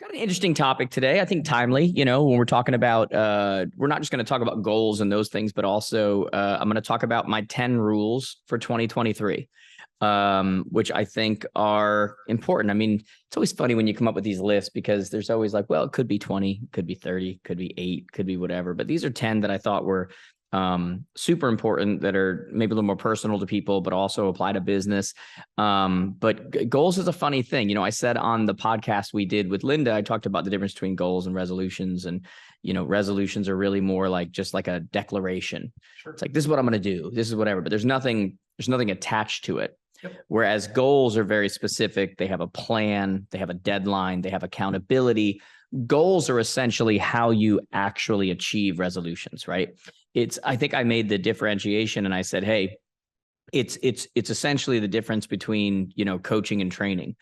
Got an interesting topic today. I think timely, when we're talking about, we're not just going to talk about goals and those things, but also I'm going to talk about my 10 rules for 2023, which I think are important. I mean, it's always funny when you come up with these lists because there's always like, well, it could be 20, could be 30, could be 8, could be whatever. But these are 10 that I thought were super important, that are maybe a little more personal to people, but also apply to business. But goals is a funny thing. I said on the podcast we did with Linda, I talked about the difference between goals and resolutions. And, resolutions are really more like just like a declaration. Sure. It's like, this is what I'm going to do. This is whatever, but there's nothing attached to it. Yep. Whereas goals are very specific. They have a plan, they have a deadline, they have accountability. Goals are essentially how you actually achieve resolutions, right? I think I made the differentiation and I said, hey, it's essentially the difference between, coaching and training.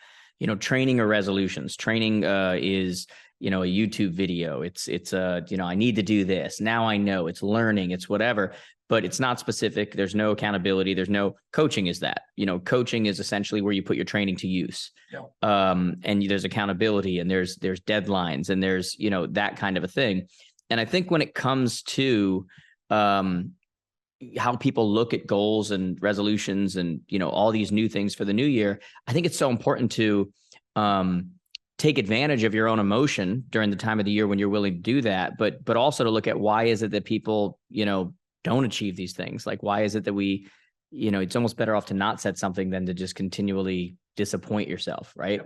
Training or resolutions. Training is, a YouTube video. It's I need to do this. Now I know. It's learning, it's whatever, but it's not specific. There's no accountability. There's no coaching is that. Coaching is essentially where you put your training to use. Yeah. And there's accountability and there's deadlines and there's, that kind of a thing. And I think when it comes to how people look at goals and resolutions and, all these new things for the new year, I think it's so important to take advantage of your own emotion during the time of the year when you're willing to do that, but also to look at why is it that people, don't achieve these things? Like, why is it that we, it's almost better off to not set something than to just continually disappoint yourself, right?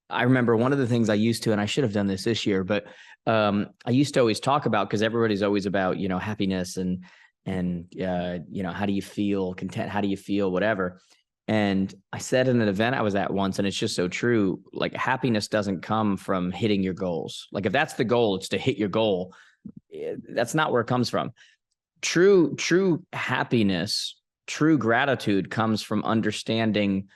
I remember one of the things I used to, and I should have done this year, but I used to always talk about, because everybody's always about, happiness and how do you feel content? How do you feel whatever? And I said in an event I was at once, and it's just so true, like happiness doesn't come from hitting your goals. Like if that's the goal, it's to hit your goal. That's not where it comes from. True happiness, true gratitude comes from understanding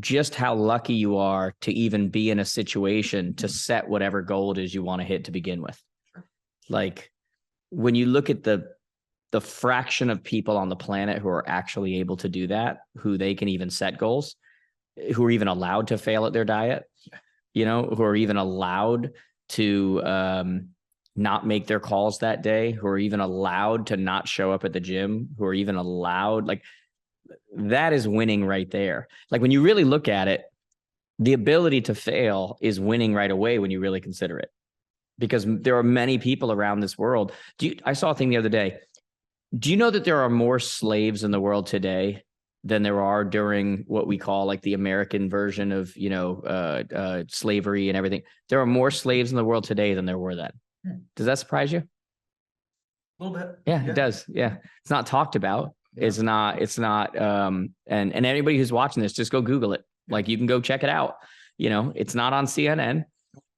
just how lucky you are to even be in a situation to set whatever goal it is you want to hit to begin with. Like when you look at the fraction of people on the planet who are actually able to do that, who they can even set goals, who are even allowed to fail at their diet, who are even allowed to not make their calls that day, who are even allowed to not show up at the gym, who are even allowed, like that is winning right there. Like when you really look at it, the ability to fail is winning right away when you really consider it, because there are many people around this world. I saw a thing the other day. Do you know that there are more slaves in the world today than there are during what we call like the American version of, slavery and everything? There are more slaves in the world today than there were then. Does that surprise you? A little bit. Yeah, it does. Yeah. It's not talked about. Yeah. It's not, and anybody who's watching this, just go Google it. Like you can go check it out. It's not on CNN.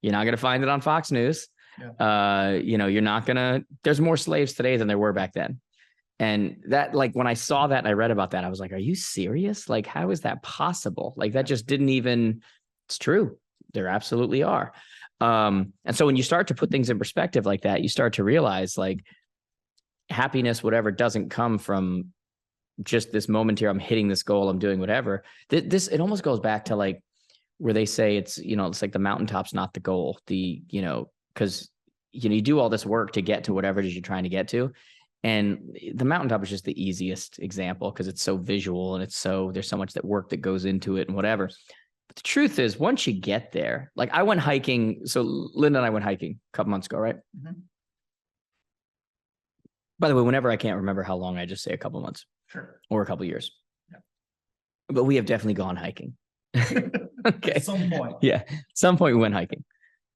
You're not going to find it on Fox News. Yeah. You're not going to, there's more slaves today than there were back then. And that, like, when I saw that and I read about that, I was like, are you serious? Like, how is that possible? Like, that just didn't even, it's true. There absolutely are. And so when you start to put things in perspective like that, you start to realize like happiness, whatever, doesn't come from just this moment here. I'm hitting this goal. I'm doing whatever. It almost goes back to like where they say it's like the mountaintop's not the goal. Because, you do all this work to get to whatever it is you're trying to get to. And the mountaintop is just the easiest example because it's so visual and there's so much that work that goes into it and whatever. But the truth is, once you get there, like I went hiking. So Linda and I went hiking a couple months ago, right? Mm-hmm. By the way, whenever I can't remember how long, I just say a couple months. Sure. Or a couple years. Yeah. But we have definitely gone hiking. Okay. At some point. Yeah. At some point we went hiking.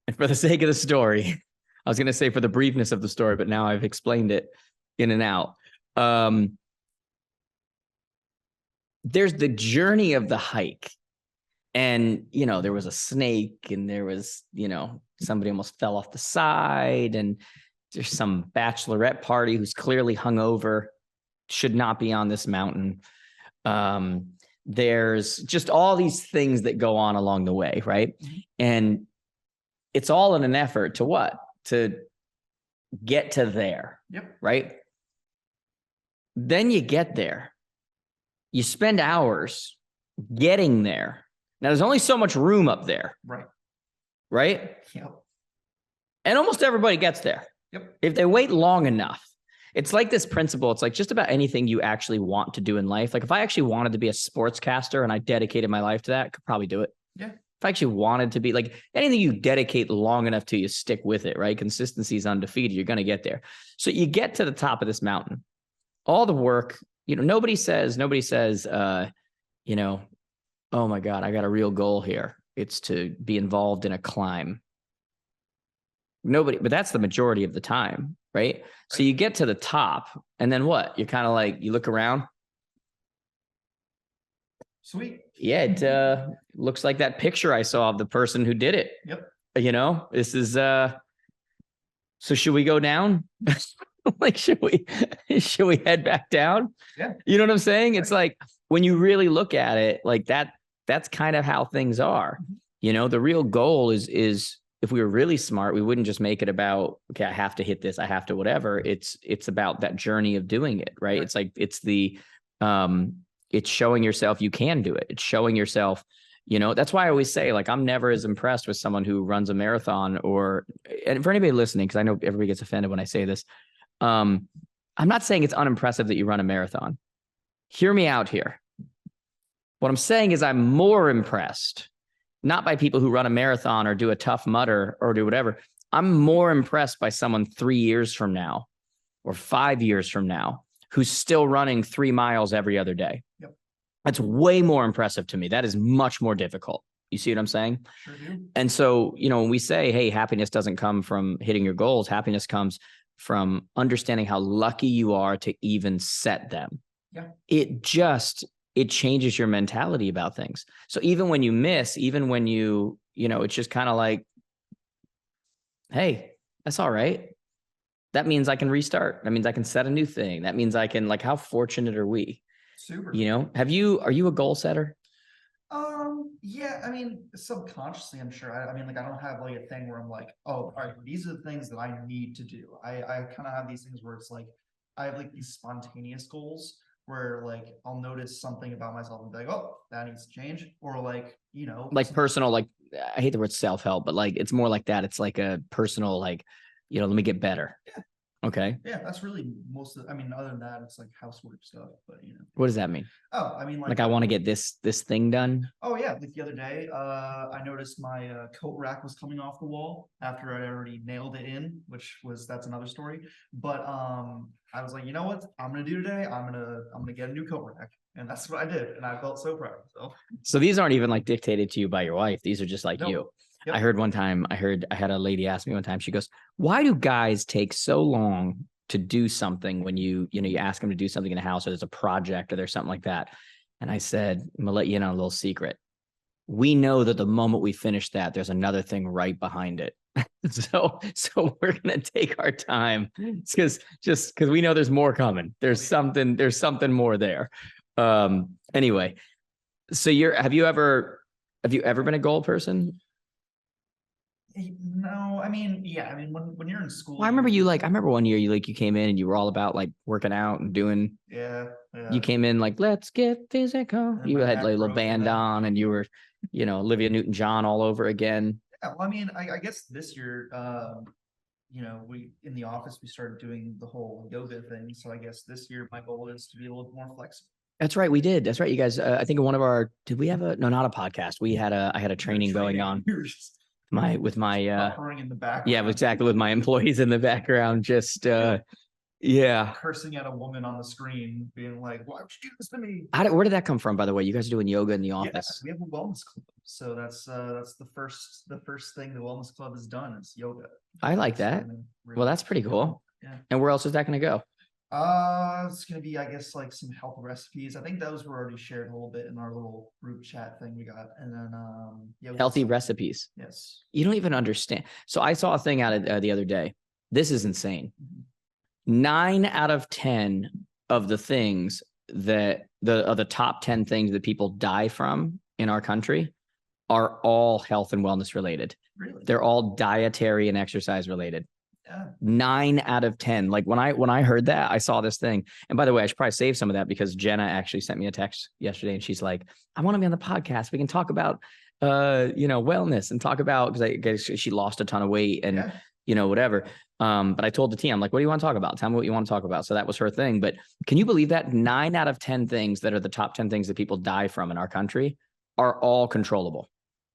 And for the sake of the story, I was going to say for the briefness of the story, but now I've explained it in and out. There's the journey of the hike. And, there was a snake and there was, somebody almost fell off the side and there's some bachelorette party who's clearly hungover, should not be on this mountain. There's just all these things that go on along the way, right? Mm-hmm. And it's all in an effort to what? To get to there, yep. Right? Then you get there. You spend hours getting there. Now, there's only so much room up there. Right. Right? Yep. And almost everybody gets there. Yep. If they wait long enough. It's like this principle. It's like just about anything you actually want to do in life. Like if I actually wanted to be a sportscaster and I dedicated my life to that, I could probably do it. Yeah. If I actually wanted to be like anything you dedicate long enough to, you stick with it, right? Consistency is undefeated. You're going to get there. So you get to the top of this mountain, all the work, nobody says, oh my God, I got a real goal here. It's to be involved in a climb. Nobody, but that's the majority of the time, right? So you get to the top and then what? You're kind of like, you look around. Sweet. Yeah, it looks like that picture I saw of the person who did it. Yep. This is, so should we go down? Like, should we head back down? Yeah. You know what I'm saying? It's like, when you really look at it like that, that's kind of how things are. The real goal is if we were really smart, we wouldn't just make it about, okay, I have to hit this, I have to whatever. It's about that journey of doing it, right? Right. It's like, it's showing yourself you can do it. It's showing yourself, that's why I always say, like, I'm never as impressed with someone who runs a marathon and for anybody listening, because I know everybody gets offended when I say this. I'm not saying it's unimpressive that you run a marathon. Hear me out here. What I'm saying is I'm more impressed, not by people who run a marathon or do a Tough Mudder or do whatever. I'm more impressed by someone 3 years from now or 5 years from now who's still running 3 miles every other day. Yep. That's way more impressive to me. That is much more difficult. You see what I'm saying? Sure do. And so, when we say, hey, happiness doesn't come from hitting your goals, happiness comes from understanding how lucky you are to even set them. Yeah. It changes your mentality about things. So even when you miss, even when it's just kind of like, hey, that's all right. That means I can restart. That means I can set a new thing. That means I can, like, how fortunate are we? Super. Are you a goal setter? Yeah, I mean, subconsciously, I'm sure. I mean, like, I don't have like a thing where I'm like, oh, all right, these are the things that I need to do. I kind of have these things where it's like, I have like these spontaneous goals where like I'll notice something about myself and be like, oh, that needs to change. Or like, like personal, like, I hate the word self-help, but like, it's more like that. It's like a personal, like, let me get better. Yeah. Okay. Yeah, that's really other than that, it's like housework stuff, but What does that mean? Oh, I mean, like I want to get this thing done. Oh yeah, like the other day, I noticed my coat rack was coming off the wall after I already nailed it in, that's another story. But I was like, you know what I'm gonna do today? I'm gonna get a new coat rack, and that's what I did, and I felt so proud of myself. So these aren't even like dictated to you by your wife. These are just like you. Yep. I heard one time, I had a lady ask me one time, she goes, why do guys take so long to do something when you ask them to do something in a house or there's a project or there's something like that? And I said, I'm gonna let you in on a little secret. We know that the moment we finish that, there's another thing right behind it. so we're going to take our time because we know there's more coming. There's something more there. Anyway, so have you ever been a goal person? No, I mean, yeah, I mean, when you're in school, well, I remember one year you came in and you were all about like working out and doing. Yeah. You came in like, let's get physical. You had like a little band on and you were, Olivia Newton-John all over again. Yeah, well, I mean, I guess this year, we in the office we started doing the whole yoga thing. So I guess this year my goal is to be a little more flexible. That's right, we did. That's right, you guys. I think in one of our, did we have not a podcast? I had a training going on. With my in the background. Yeah, exactly, with my employees in the background, just cursing at a woman on the screen, being like, "Why would you do this to me?" Where did that come from, by the way? You guys are doing yoga in the office? Yeah, we have a wellness club, so that's the first thing the wellness club has done is yoga. I like that. Really, well, that's pretty cool. Yeah. And where else is that going to go? It's gonna be, I guess, like some health recipes. I think those were already shared a little bit in our little group chat thing we got, and then healthy recipes. Yes. You don't even understand. So I saw a thing out of the other day. This is insane. 9 out of 10 of the things that the top 10 things that people die from in our country are all health and wellness related. Really? They're all dietary and exercise related. Yeah. 9 out of 10. Like when I heard that, I saw this thing. And by the way, I should probably save some of that because Jenna actually sent me a text yesterday and she's like, I want to be on the podcast. We can talk about, wellness and talk about, because I guess she lost a ton of weight and whatever. But I told the team, I'm like, what do you want to talk about? Tell me what you want to talk about. So that was her thing. But can you believe that 9 out of 10 things that are the top 10 things that people die from in our country are all controllable?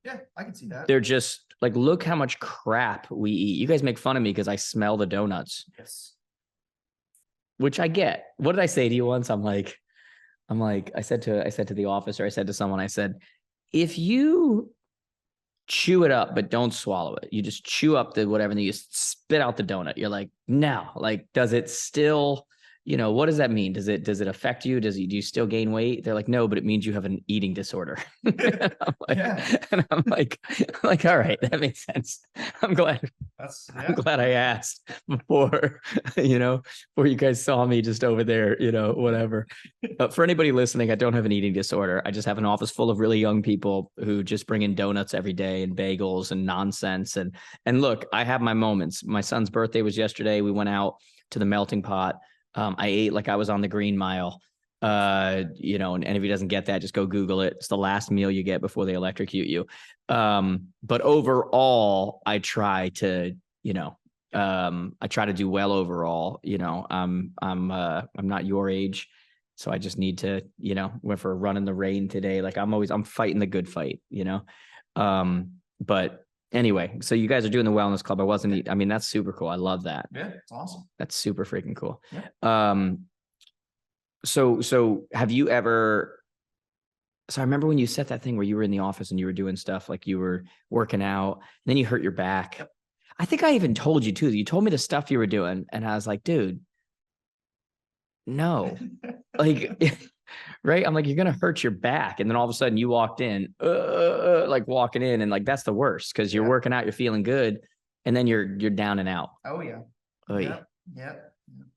Yeah, I can see that. They're just like, look how much crap we eat. You guys make fun of me because I smell the donuts. Yes. Which I get. What did I say to you once? I said to the officer, I said to someone, I said, if you chew it up, but don't swallow it, you just chew up the whatever, and you spit out the donut. You're like, no, like, does it still, what does that mean? Does it affect you? Do you still gain weight? They're like, no, but it means you have an eating disorder. And I'm like, all right, that makes sense. I'm glad I asked before, before you guys saw me just over there, whatever. For anybody listening, I don't have an eating disorder. I just have an office full of really young people who just bring in donuts every day and bagels and nonsense. And look, I have my moments. My son's birthday was yesterday. We went out to the melting pot. I ate like I was on the Green Mile, and if he doesn't get that, just go Google it. It's the last meal you get before they electrocute you. But overall, I try to, do well overall. I'm not your age, so I just need to, went for a run in the rain today. Like I'm fighting the good fight, but anyway, so you guys are doing the wellness club. That's super cool. I love that. Yeah, it's awesome. That's super freaking cool. Yeah. So have you ever, I remember when you said that thing where you were in the office and you were doing stuff, like you were working out, and then you hurt your back. Yep. I think I even told you too, you told me the stuff you were doing, and I was like, dude, no, like, right. I'm like, you're going to hurt your back. And then all of a sudden you walked in, like walking in, and like, that's the worst, because you're working out, you're feeling good, and then you're down and out. Oh yeah. Oh yeah. Yeah.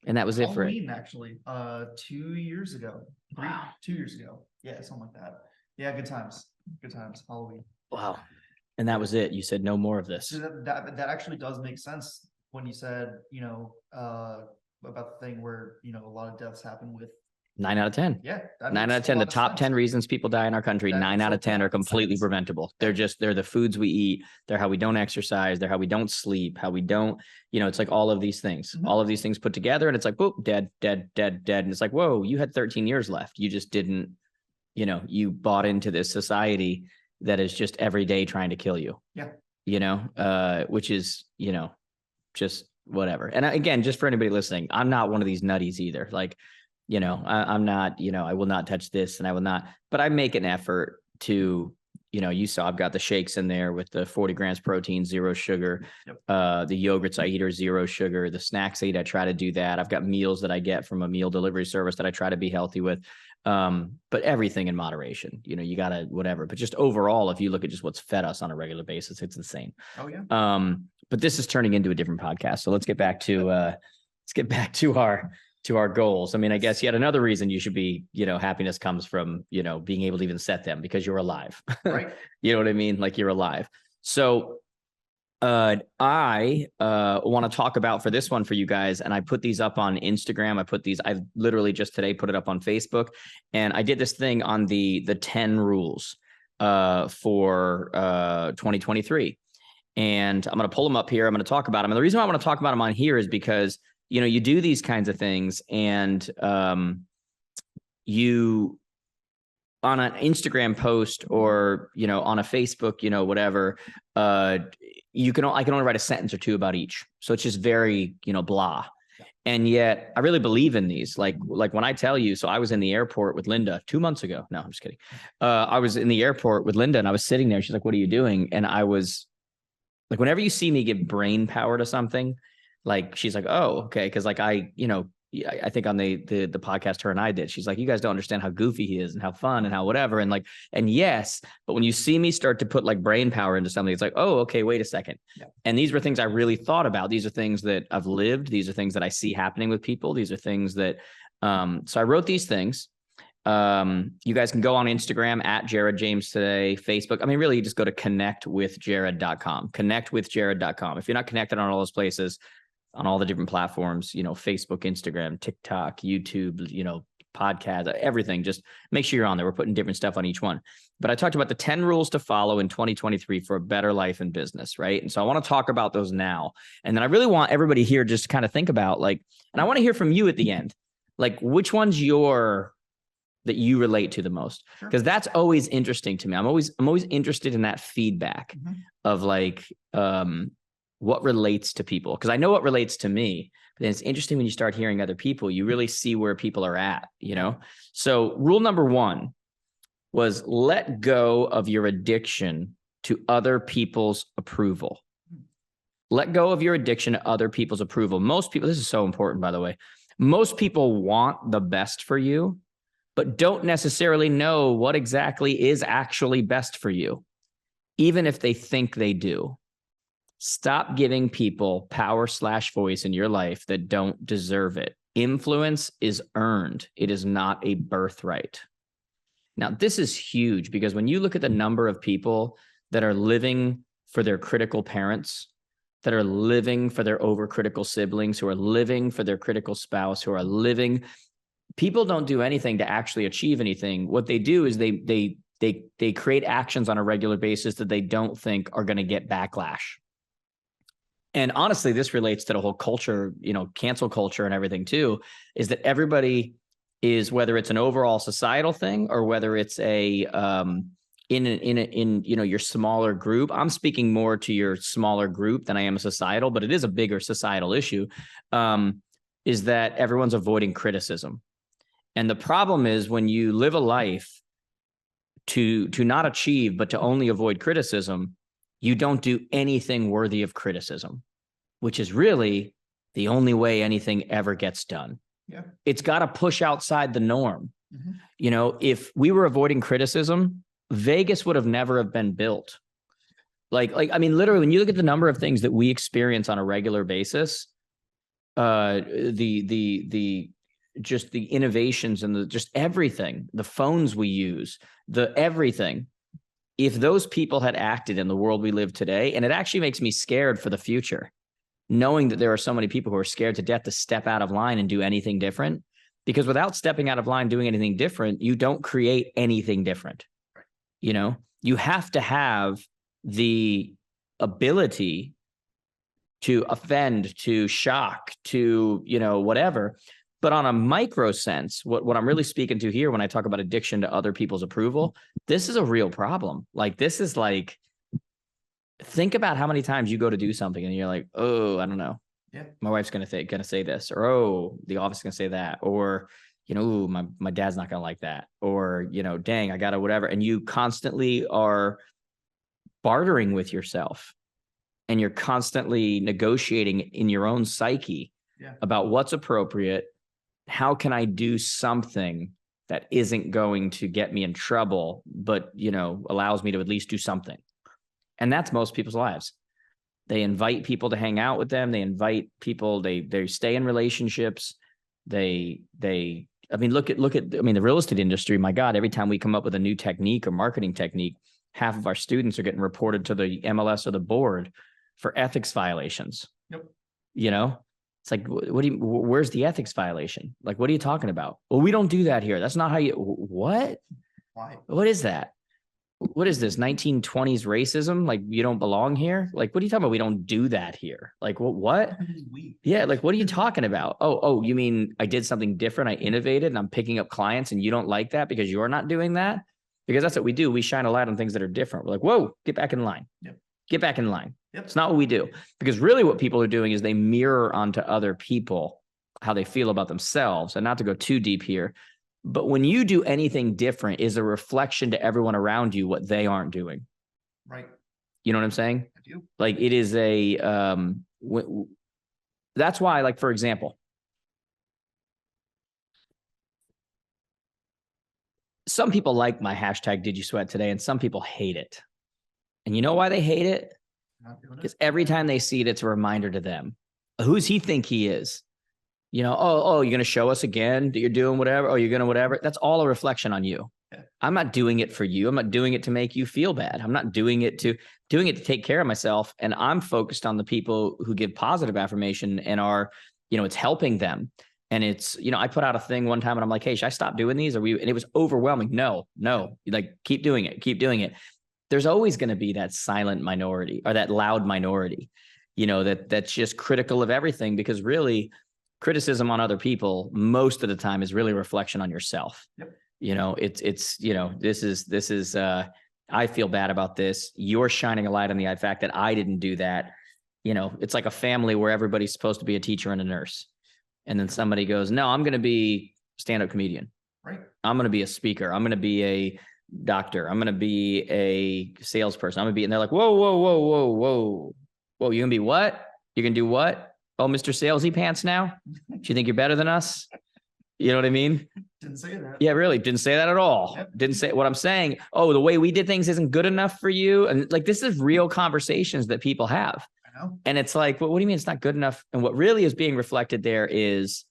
And that was Halloween, it for it. Actually, 2 years ago. Wow. 2 years ago. Yeah, something like that. Yeah, good times. Good times. Halloween. Wow. And that was it. You said no more of this. So that actually does make sense when you said, about the thing where, a lot of deaths happen with 9 out of 10. Yeah. 9 out of 10. The top 10 reasons people die in our country, 9 out of 10 are completely preventable. They're the foods we eat. They're how we don't exercise. They're how we don't sleep, how we don't, it's like all of these things, all of these things put together, and it's like, boop, dead. And it's like, whoa, you had 13 years left. You just didn't, you bought into this society that is just every day trying to kill you. Yeah. Which is, just whatever. And again, just for anybody listening, I'm not one of these nutties either. Like, I'm not, I will not touch this, and I will not, but I make an effort to, you saw I've got the shakes in there with the 40 grams protein, 0 sugar. Yep. The yogurts I eat are 0 sugar. The snacks I eat, I try to do that. I've got meals that I get from a meal delivery service that I try to be healthy with. But everything in moderation, you gotta, whatever, but just overall, if you look at just what's fed us on a regular basis, it's insane. Oh yeah. But this is turning into a different podcast. So let's get back to, our goals. I guess yet another reason you should be, happiness comes from, being able to even set them, because you're alive. Right. You know what I mean? Like, you're alive. So I want to talk about, for this one for you guys, and I put these up on Instagram. I've literally just today put it up on Facebook, and I did this thing on the 10 rules for 2023. And I'm going to pull them up here. I'm going to talk about them. And the reason why I want to talk about them on here is because, you do these kinds of things, and you, on an Instagram post or, on a Facebook, whatever, I can only write a sentence or two about each. So it's just very, blah. And yet I really believe in these. Like when I tell you, so I was in the airport with Linda 2 months ago. No, I'm just kidding. I was in the airport with Linda, and I was sitting there. She's like, what are you doing? And I was like, whenever you see me give brain power to something, like, she's like, oh, okay. Cause like I think on the podcast her and I did, she's like, you guys don't understand how goofy he is and how fun and how whatever. And like, and yes, but when you see me start to put like brain power into something, it's like, oh, okay, wait a second. Yeah. And these were things I really thought about. These are things that I've lived. These are things that I see happening with people. These are things that, so I wrote these things. You guys can go on Instagram at Jared James Today, Facebook. Really, you just go to connectwithjared.com, connectwithjared.com. If you're not connected on all those places, on all the different platforms, Facebook, Instagram, TikTok, YouTube, podcast, everything. Just make sure you're on there. We're putting different stuff on each one. But I talked about the 10 rules to follow in 2023 for a better life and business, right? And so I want to talk about those now. And then I really want everybody here just to kind of think about like, and I want to hear from you at the end, like which one's that you relate to the most, because that's always interesting to me. I'm always interested in that feedback of like what relates to people, because I know what relates to me. But then it's interesting when you start hearing other people, you really see where people are at, you know? So rule number 1 was let go of your addiction to other people's approval. Let go of your addiction to other people's approval. Most people, this is so important, by the way. Most people want the best for you, but don't necessarily know what exactly is actually best for you, even if they think they do. Stop giving people power/voice in your life that don't deserve it. Influence is earned. It is not a birthright. Now, this is huge because when you look at the number of people that are living for their critical parents, that are living for their overcritical siblings, who are living for their critical spouse, who are living, people don't do anything to actually achieve anything. What they do is they create actions on a regular basis that they don't think are going to get backlash. And honestly, this relates to the whole culture, you know, cancel culture and everything too, is that everybody is, whether it's an overall societal thing or whether it's a in you know, your smaller group. I'm speaking more to your smaller group than I am a societal, but it is a bigger societal issue, is that everyone's avoiding criticism. And the problem is when you live a life to not achieve, but to only avoid criticism, you don't do anything worthy of criticism, which is really the only way anything ever gets done. Yeah. It's got to push outside the norm. You know, if we were avoiding criticism, Vegas would have never have been built. Like, I mean, literally, when you look at the number of things that we experience on a regular basis, just the innovations and just everything, the phones we use, everything. If those people had acted in the world we live today, and it actually makes me scared for the future, knowing that there are so many people who are scared to death to step out of line and do anything different, because without stepping out of line, doing anything different, you don't create anything different. You know, you have to have the ability to offend, to shock, to, you know, whatever. But on a micro sense, what I'm really speaking to here when I talk about addiction to other people's approval, this is a real problem. Like, this is like, think about how many times you go to do something and you're like, oh, I don't know. Yeah. My wife's gonna say this, or oh, the office is gonna say that, or you know, ooh, my dad's not gonna like that, or you know, dang, I gotta whatever. And you constantly are bartering with yourself, and you're constantly negotiating in your own psyche about what's appropriate. How can I do something that isn't going to get me in trouble, but you know, allows me to at least do something? And that's most people's lives. They invite people to hang out with them. They invite people, they stay in relationships. I mean, look at, I mean, the real estate industry, my God, every time we come up with a new technique or marketing technique, half of our students are getting reported to the MLS or the board for ethics violations. Yep. You know, it's like, where's the ethics violation? Like, what are you talking about? Well, we don't do that here. That's not how you, what? Why? What is that? What is this, 1920s racism? Like, you don't belong here? Like, what are you talking about? We don't do that here. Like, what? Yeah, like, what are you talking about? Oh, you mean I did something different? I innovated and I'm picking up clients and you don't like that because you're not doing that? Because that's what we do. We shine a light on things that are different. We're like, whoa, get back in line. Yep. Get back in line. Yep. It's not what we do. Because really what people are doing is they mirror onto other people how they feel about themselves. And not to go too deep here, but when you do anything different is a reflection to everyone around you what they aren't doing. Right. You know what I'm saying? I do. Like, it is that's why, like, for example, some people like my hashtag Did You Sweat Today, and some people hate it. And you know why they hate it? Because every time they see it, it's a reminder to them. Who's he think he is? You know, oh, you're going to show us again that you're doing whatever. Oh, you're going to whatever. That's all a reflection on you. Yeah. I'm not doing it for you. I'm not doing it to make you feel bad. I'm not doing it to take care of myself. And I'm focused on the people who give positive affirmation and are, you know, it's helping them. And it's, I put out a thing one time and I'm like, hey, should I stop doing these? And it was overwhelming. No, like keep doing it. Keep doing it. There's always going to be that silent minority or that loud minority, that's just critical of everything, because really criticism on other people most of the time is really a reflection on yourself. Yep. This is, I feel bad about this. You're shining a light on the fact that I didn't do that. It's like a family where everybody's supposed to be a teacher and a nurse. And then somebody goes, no, I'm going to be a stand-up comedian. Right. I'm going to be a speaker. I'm going to be a doctor. I'm going to be a salesperson. And they're like, whoa. Whoa, you're going to be what? You're going to do what? Oh, Mr. Salesy Pants now? Do you think you're better than us? You know what I mean? Didn't say that. Yeah, really. Didn't say that at all. Yep. Didn't say what I'm saying. Oh, the way we did things isn't good enough for you. And like, this is real conversations that people have. And it's like, well, what do you mean it's not good enough? And what really is being reflected there is,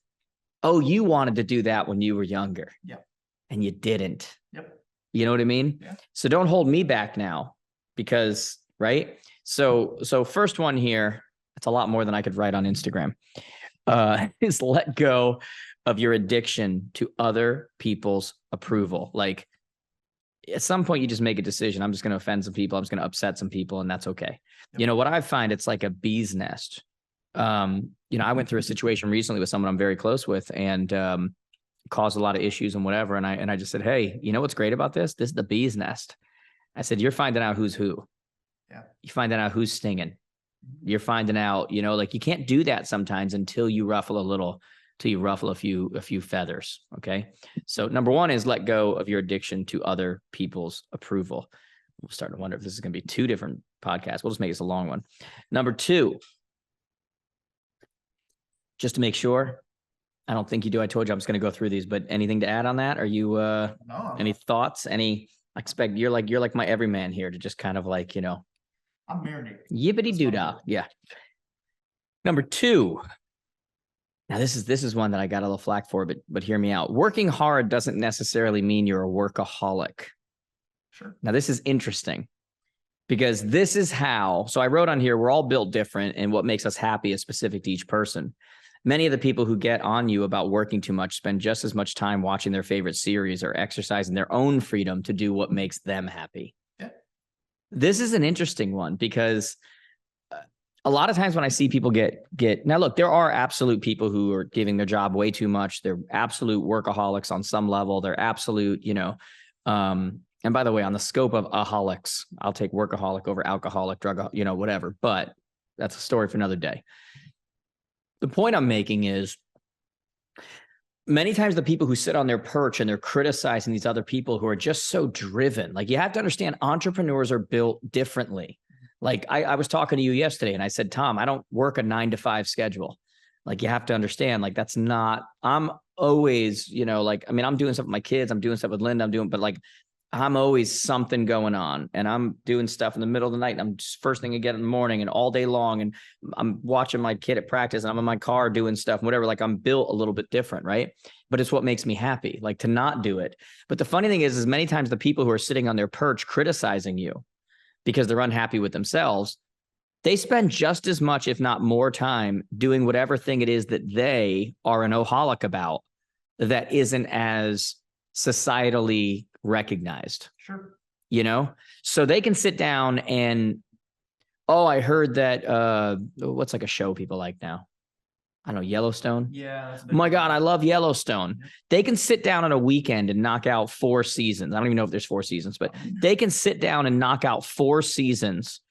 oh, you wanted to do that when you were younger. Yep. And you didn't. Yep. You know what I mean? Yeah. So don't hold me back now, because, right? So first one here, it's a lot more than I could write on Instagram, is let go of your addiction to other people's approval. Like, at some point you just make a decision. I'm just going to offend some people. I'm just going to upset some people, and that's okay. Yep. What I find, it's like a bee's nest. I went through a situation recently with someone I'm very close with, and caused a lot of issues and whatever. And I just said, hey, you know what's great about this? This is the bee's nest. I said, you're finding out who's who. Yeah. You're finding out who's stinging. You're finding out, like, you can't do that sometimes until you ruffle a few feathers. Okay. So number one is let go of your addiction to other people's approval. We'll start to wonder if this is going to be two different podcasts. We'll just make this a long one. Number two, just to make sure, I don't think you do. I told you I'm just going to go through these, but anything to add on that? Are you, no, any thoughts? I expect you're like my everyman here to just kind of like, I'm marinated. Yippity doo-dah. Yeah. Number two. Now this is one that I got a little flack for, but hear me out. Working hard doesn't necessarily mean you're a workaholic. Sure. Now this is interesting, because this is how, so I wrote on here, we're all built different, and what makes us happy is specific to each person. Many of the people who get on you about working too much spend just as much time watching their favorite series or exercising their own freedom to do what makes them happy. Yeah. This is an interesting one, because a lot of times when I see people get now, look, there are absolute people who are giving their job way too much. They're absolute workaholics on some level. They're absolute, and by the way, on the scope of aholics, I'll take workaholic over alcoholic, drug, whatever, but that's a story for another day. The point I'm making is, many times the people who sit on their perch and they're criticizing these other people who are just so driven, like, you have to understand, entrepreneurs are built differently. Like I was talking to you yesterday and I said, Tom, I don't work a 9-to-5 schedule. Like, you have to understand, like, that's not, I'm always, I'm doing stuff with my kids. I'm doing stuff with Linda. but like, I'm always something going on, and I'm doing stuff in the middle of the night. And I'm just first thing again in the morning and all day long. And I'm watching my kid at practice, and I'm in my car doing stuff and whatever. Like, I'm built a little bit different. Right. But it's what makes me happy, like, to not do it. But the funny thing is many times the people who are sitting on their perch criticizing you because they're unhappy with themselves, they spend just as much, if not more time, doing whatever thing it is that they are an oholic about that isn't as societally recognized. Sure. So they can sit down and, oh, I heard that, what's like a show people like now? I don't know, Yellowstone. Yeah. Oh my God, I love Yellowstone. They can sit down on a weekend and knock out 4 seasons. I don't even know if there's 4 seasons, but they can sit down and knock out 4 seasons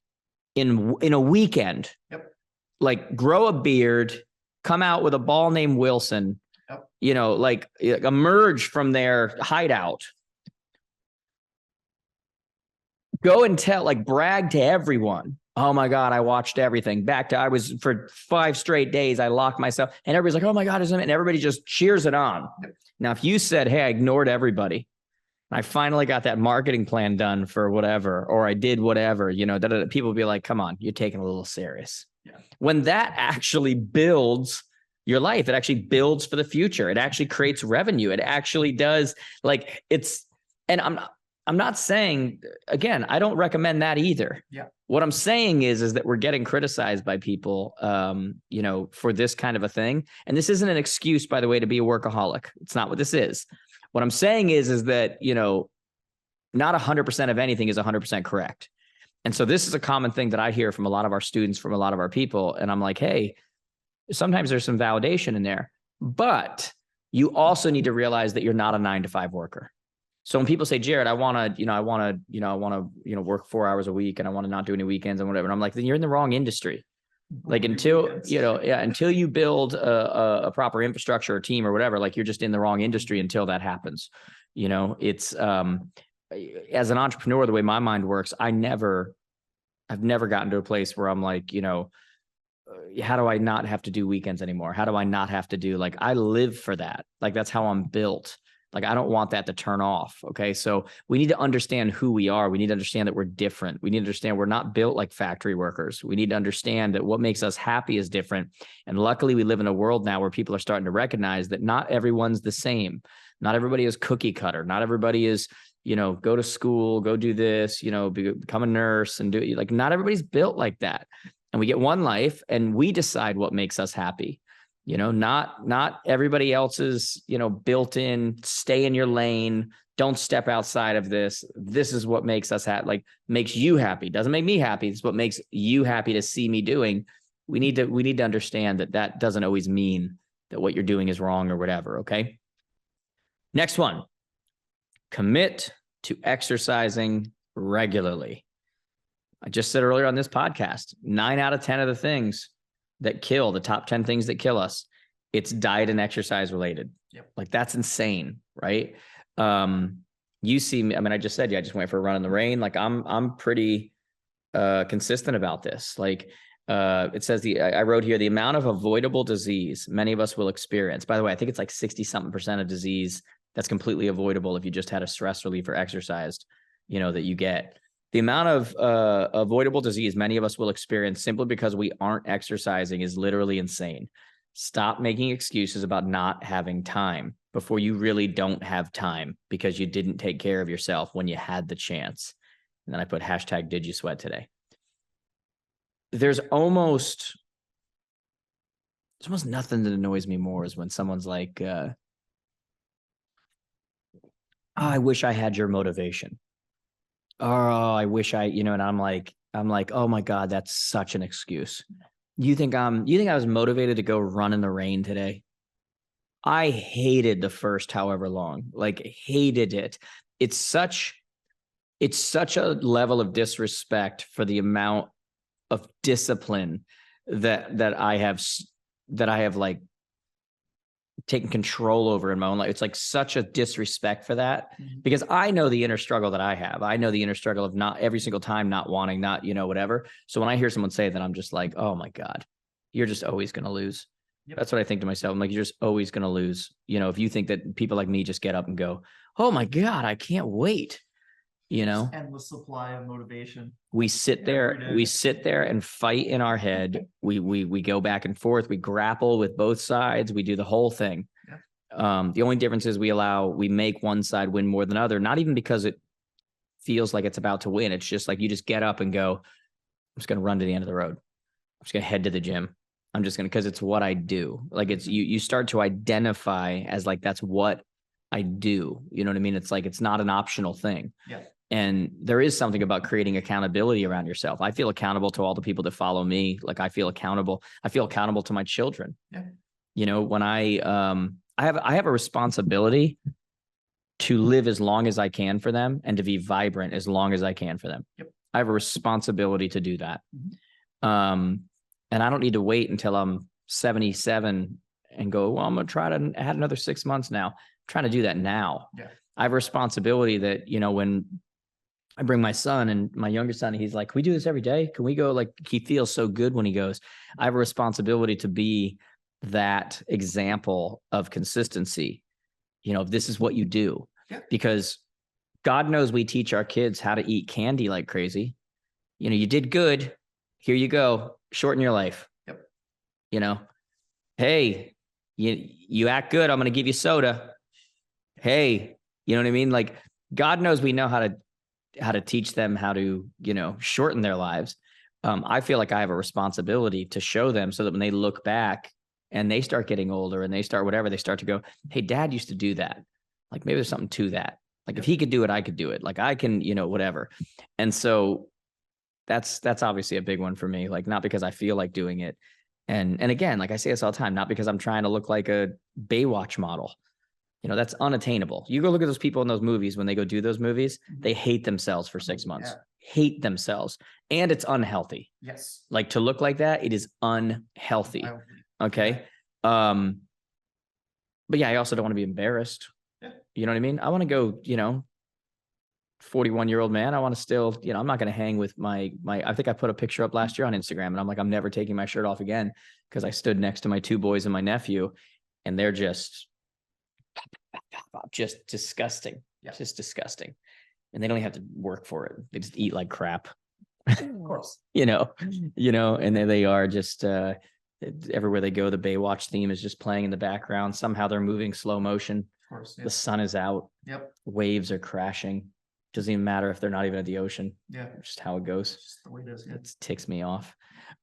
in a weekend. Yep. Like, grow a beard, come out with a ball named Wilson, yep. Like emerge from their hideout. Go and brag to everyone. Oh my God, I watched everything. I was for 5 straight days, I locked myself, and everybody's like, oh my God, isn't it? And everybody just cheers it on. Yep. Now, if you said, hey, I ignored everybody, and I finally got that marketing plan done for whatever, or I did whatever, people would be like, come on, you're taking it a little serious. Yeah. When that actually builds your life, it actually builds for the future. It actually creates revenue. It actually does, and I'm not saying, again, I don't recommend that either. Yeah. What I'm saying is that we're getting criticized by people, for this kind of a thing. And this isn't an excuse, by the way, to be a workaholic. It's not what this is. What I'm saying is that, not 100% of anything is 100% correct. And so this is a common thing that I hear from a lot of our students, from a lot of our people. And I'm like, hey, sometimes there's some validation in there, but you also need to realize that you're not a 9-to-5 worker. So when people say, Jared, I want to work 4 hours a week and I want to not do any weekends and whatever. And I'm like, then you're in the wrong industry. Like until you build a proper infrastructure or team or whatever, like you're just in the wrong industry until that happens. It's as an entrepreneur, the way my mind works, I've never gotten to a place where I'm like, how do I not have to do weekends anymore? How do I not have to do, like, I live for that. Like, that's how I'm built. Like, I don't want that to turn off. Okay. So we need to understand who we are. We need to understand that we're different. We need to understand we're not built like factory workers. We need to understand that what makes us happy is different. And luckily we live in a world now where people are starting to recognize that not everyone's the same. Not everybody is cookie cutter. Not everybody is, go to school, go do this, become a nurse and do, like, not everybody's built like that. And we get one life and we decide what makes us happy. Not everybody else's, built in, stay in your lane, don't step outside of this. This is what makes us happy, like makes you happy. Doesn't make me happy. It's what makes you happy to see me doing. We need to understand that doesn't always mean that what you're doing is wrong or whatever. Okay. Next one, commit to exercising regularly. I just said earlier on this podcast, 9 out of 10 of the things that kill, the top 10 things that kill us, it's diet and exercise related. Yep. Like, that's insane, right? You see me, I just said, I just went for a run in the rain. Like, I'm pretty consistent about this. Like, it says I wrote here, the amount of avoidable disease many of us will experience. By the way, I think it's like 60-something% of disease that's completely avoidable if you just had a stress relief or exercised, that you get. The amount of avoidable disease many of us will experience simply because we aren't exercising is literally insane. Stop making excuses about not having time before you really don't have time because you didn't take care of yourself when you had the chance. And then I put hashtag did you sweat today. There's almost nothing that annoys me more is when someone's like, I wish I had your motivation. Oh, I wish and I'm like, oh my God, that's such an excuse. You think I was motivated to go run in the rain today? I hated the first however long, like hated it. It's such a level of disrespect for the amount of discipline that I have like taken control over in my own life. It's like such a disrespect for that, because I know the inner struggle that I have. I know the inner struggle of not every single time not wanting, not, whatever. So when I hear someone say that, I'm just like, oh my God, you're just always going to lose. Yep. That's what I think to myself. I'm like, you're just always going to lose. If you think that people like me just get up and go, oh my God, I can't wait. Just endless supply of motivation. We sit there and fight in our head. We go back and forth. We grapple with both sides. We do the whole thing. Yeah. The only difference is we make one side win more than other, not even because it feels like it's about to win. It's just like, you just get up and go, I'm just going to run to the end of the road. I'm just going to head to the gym. I'm just going to, because it's what I do. Like, it's, you start to identify as like, that's what I do. You know what I mean? It's like, it's not an optional thing. Yeah. And there is something about creating accountability around yourself. I feel accountable to all the people that follow me. Like, I feel accountable to my children. Yeah. When I have a responsibility to live as long as I can for them and to be vibrant as long as I can for them. Yep. I have a responsibility to do that. Mm-hmm. And I don't need to wait until I'm 77 and go, well, I'm going to try to add another 6 months now. I'm trying to do that now. Yeah. I have a responsibility that, when I bring my son and my younger son, he's like, can we do this every day? Can we go? Like, he feels so good when he goes. I have a responsibility to be that example of consistency. This is what you do. Yeah. Because God knows we teach our kids how to eat candy like crazy. You did good. Here you go. Shorten your life. Yep. Hey, you act good, I'm going to give you soda. Hey, you know what I mean? Like, God knows we know how to teach them how to, you know, shorten their lives. I feel like I have a responsibility to show them so that when they look back and they start getting older and they start whatever, they start to go, hey, dad used to do that. Like maybe there's something to that. Like if he could do it, I could do it. Like I can, you know, whatever. And so that's obviously a big one for me. Like not because I feel like doing it. And again, like I say this all the time, not because I'm trying to look like a Baywatch model. You know, that's unattainable. You go look at those people in those movies when they go do those movies, they hate themselves for 6 months, hate themselves. And it's unhealthy. Yes. Like to look like that, it is unhealthy. Okay. But yeah, I also don't want to be embarrassed. Yeah. You know what I mean? I want to go, you know, 41-year-old man. I want to still, you know, I'm not going to hang with my, I think I put a picture up last year on Instagram and I'm like, I'm never taking my shirt off again because I stood next to my 2 boys and my nephew and they're just disgusting. Yeah. Just disgusting. And they don't even have to work for it. They just eat like crap. Of course. you know, and there they are just, everywhere they go, the Baywatch theme is just playing in the background. Somehow they're moving slow motion. Of course. Yeah. The sun is out. Yep. Waves are crashing. Doesn't even matter if they're not even at the ocean. Yeah. It's just how it goes. It's just the way it is. Yeah. It ticks me off.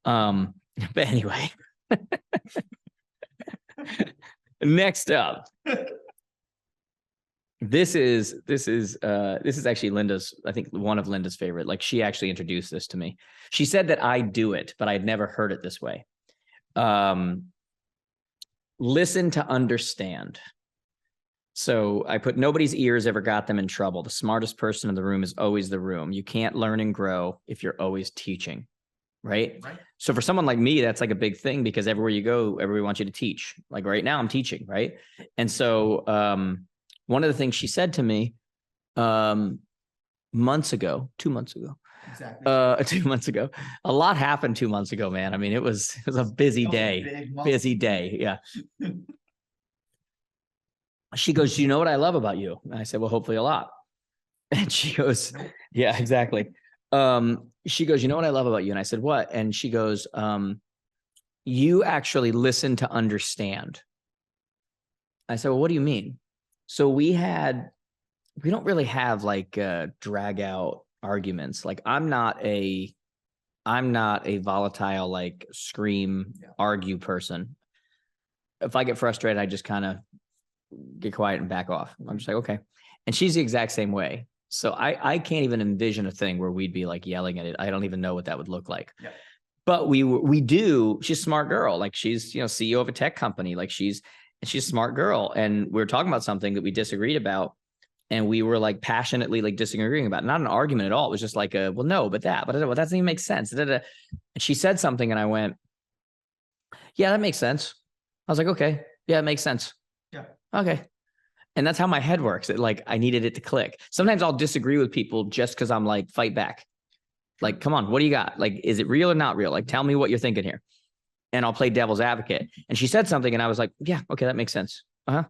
But anyway, next up, this is actually Linda's, I think one of Linda's favorite. Like she actually introduced this to me. She said that I do it, but I'd never heard it this way. Listen to understand. So I put nobody's ears ever got them in trouble. The smartest person in the room is always the room. You can't learn and grow if you're always teaching. Right. So for someone like me, that's like a big thing because everywhere you go, everybody wants you to teach. Like right now I'm teaching. Right. And so, one of the things she said to me, 2 months ago, exactly. 2 months ago, a lot happened 2 months ago, man. I mean, it was a busy day, busy day. Yeah. She goes, you know what I love about you? And I said, well, hopefully a lot. And she goes, yeah, exactly. She goes, you know what I love about you? And I said, what? And she goes, you actually listen to understand. I said, well, what do you mean? So we don't really have like drag out arguments. Like I'm not a volatile, like scream, argue person. If I get frustrated, I just kind of get quiet and back off. I'm just like, okay. And she's the exact same way. So I can't even envision a thing where we'd be like yelling at it. I don't even know what that would look like. Yeah. But we do. She's a smart girl. Like she's, you know, CEO of a tech company. Like she's a smart girl. And we were talking about something that we disagreed about. And we were like passionately like disagreeing about, not an argument at all. It was just like well, no, but that doesn't even make sense. And she said something and I went, yeah, that makes sense. I was like, okay, yeah, it makes sense. Yeah. Okay. And that's how my head works. I needed it to click. Sometimes I'll disagree with people just because I'm like, fight back. Like, come on, what do you got? Like, is it real or not real? Like, tell me what you're thinking here. And I'll play devil's advocate. And she said something and I was like, yeah, okay, that makes sense. Uh-huh.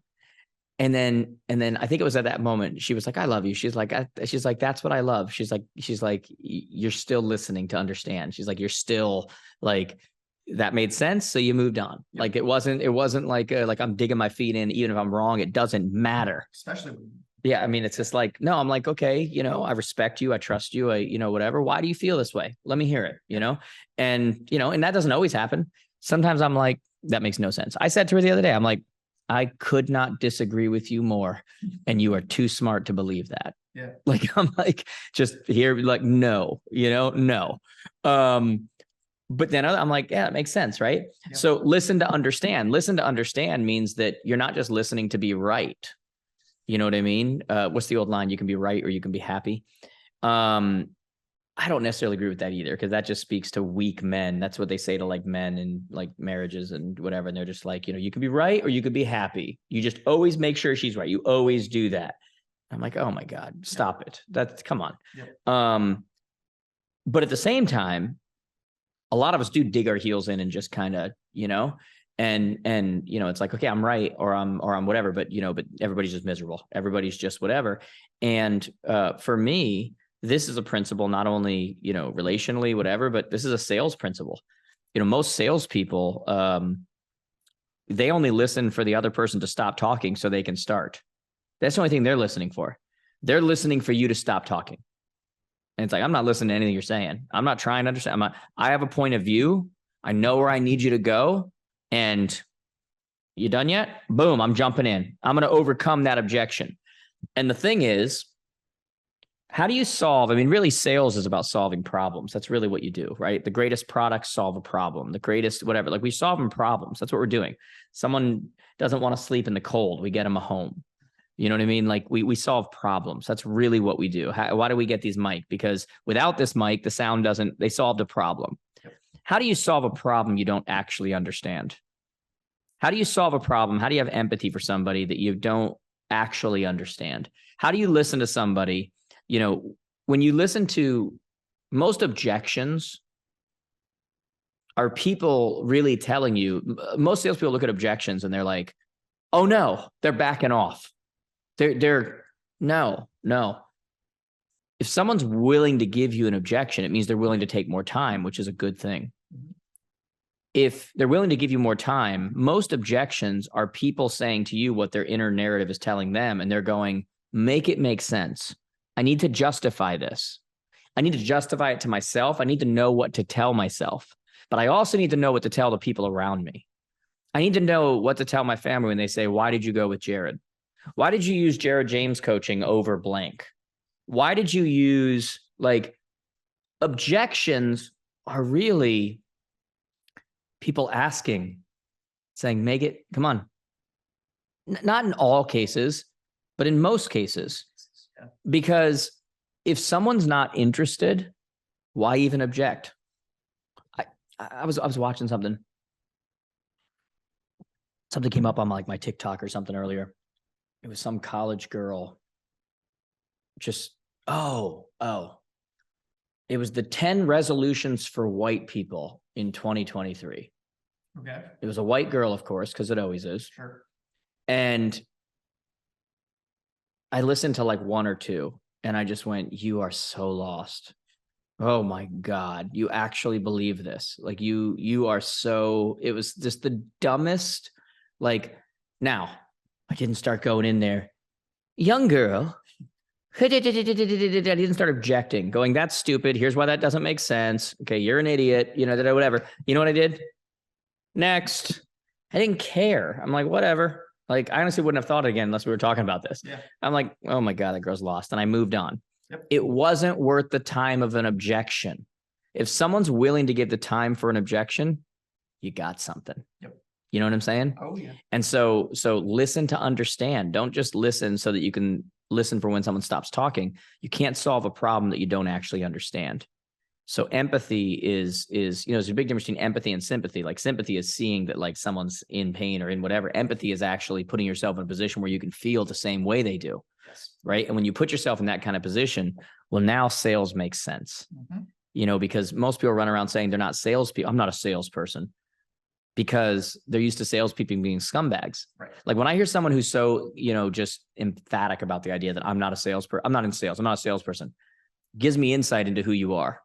And then I think it was at that moment, she was like, I love you. She's like, that's what I love. She's like, you're still listening to understand. She's like, you're still like, that made sense. So you moved on. Yep. Like, it wasn't like I'm digging my feet in, even if I'm wrong, it doesn't matter. Especially yeah. I mean, it's just like, no, I'm like, okay, you know, I respect you. I trust you. You know, whatever. Why do you feel this way? Let me hear it, you know? And, you know, and that doesn't always happen. Sometimes I'm like, that makes no sense. I said to her the other day, I'm like, I could not disagree with you more. And you are too smart to believe that. Yeah. Like, I'm like, just here, like, no, you know, no. But then I'm like, yeah, it makes sense. Right. Yep. So listen to understand. Listen to understand means that you're not just listening to be right. You know what I mean? What's the old line? You can be right or you can be happy. I don't necessarily agree with that either, because that just speaks to weak men. That's what they say to like men in like marriages and whatever. And they're just like, you know, you could be right or you could be happy. You just always make sure she's right. You always do that. I'm like, oh my God, stop it. That's come on. Yep. But at the same time, a lot of us do dig our heels in and just kind of, you know, and, you know, it's like, okay, I'm right, or I'm whatever, but, you know, but everybody's just miserable. Everybody's just whatever. And for me, this is a principle, not only, you know, relationally, whatever, but this is a sales principle. You know, most salespeople, they only listen for the other person to stop talking so they can start. That's the only thing they're listening for. They're listening for you to stop talking. And it's like, I'm not listening to anything you're saying. I'm not trying to understand. I have a point of view. I know where I need you to go. And you done yet? Boom, I'm jumping in. I'm going to overcome that objection. And the thing is, how do you solve? I mean, really, sales is about solving problems. That's really what you do, right? The greatest products solve a problem. The greatest whatever. Like, we solving problems. That's what we're doing. Someone doesn't want to sleep in the cold. We get them a home. You know what I mean? Like, we solve problems. That's really what we do. Why do we get these mic? Because without this mic, the sound doesn't, they solved a problem. Yep. How do you solve a problem you don't actually understand? How do you solve a problem? How do you have empathy for somebody that you don't actually understand? How do you listen to somebody? You know, when you listen to most objections, are people really telling you, most salespeople look at objections and they're like, oh no, they're backing off. No. If someone's willing to give you an objection, it means they're willing to take more time, which is a good thing. If they're willing to give you more time, most objections are people saying to you what their inner narrative is telling them. And they're going, make it make sense. I need to justify this. I need to justify it to myself. I need to know what to tell myself, but I also need to know what to tell the people around me. I need to know what to tell my family when they say, why did you go with Jared? Why did you use Jared James coaching over blank? Why did you use, like, objections are really people asking, saying, make it, come on. Not in all cases, but in most cases. Yeah. Because if someone's not interested, why even object? I was watching something. Something came up on like my TikTok or something earlier. It was some college girl. Just, it was the 10 resolutions for white people in 2023. Okay. It was a white girl, of course, because it always is. Sure. And I listened to like one or two, and I just went, you are so lost. Oh my God, you actually believe this? Like, you are so, it was just the dumbest. Like, now, I didn't start going in there. Young girl. I didn't start objecting, going, that's stupid. Here's why that doesn't make sense. Okay, you're an idiot. You know, whatever. You know what I did? Next. I didn't care. I'm like, whatever. Like, I honestly wouldn't have thought it again unless we were talking about this. Yeah. I'm like, oh my God, that girl's lost. And I moved on. Yep. It wasn't worth the time of an objection. If someone's willing to give the time for an objection, you got something. Yep. You know what I'm saying? Oh, yeah. And so listen to understand. Don't just listen so that you can listen for when someone stops talking. You can't solve a problem that you don't actually understand. So empathy is, you know, there's a big difference between empathy and sympathy. Like, sympathy is seeing that like someone's in pain or in whatever. Empathy is actually putting yourself in a position where you can feel the same way they do. Yes. Right. And when you put yourself in that kind of position, well, now sales makes sense. Mm-hmm. You know, because most people run around saying they're not salespeople. I'm not a salesperson, because they're used to salespeople being scumbags. Right. Like, when I hear someone who's so, you know, just emphatic about the idea that I'm not a salesperson, I'm not in sales, I'm not a salesperson, gives me insight into who you are.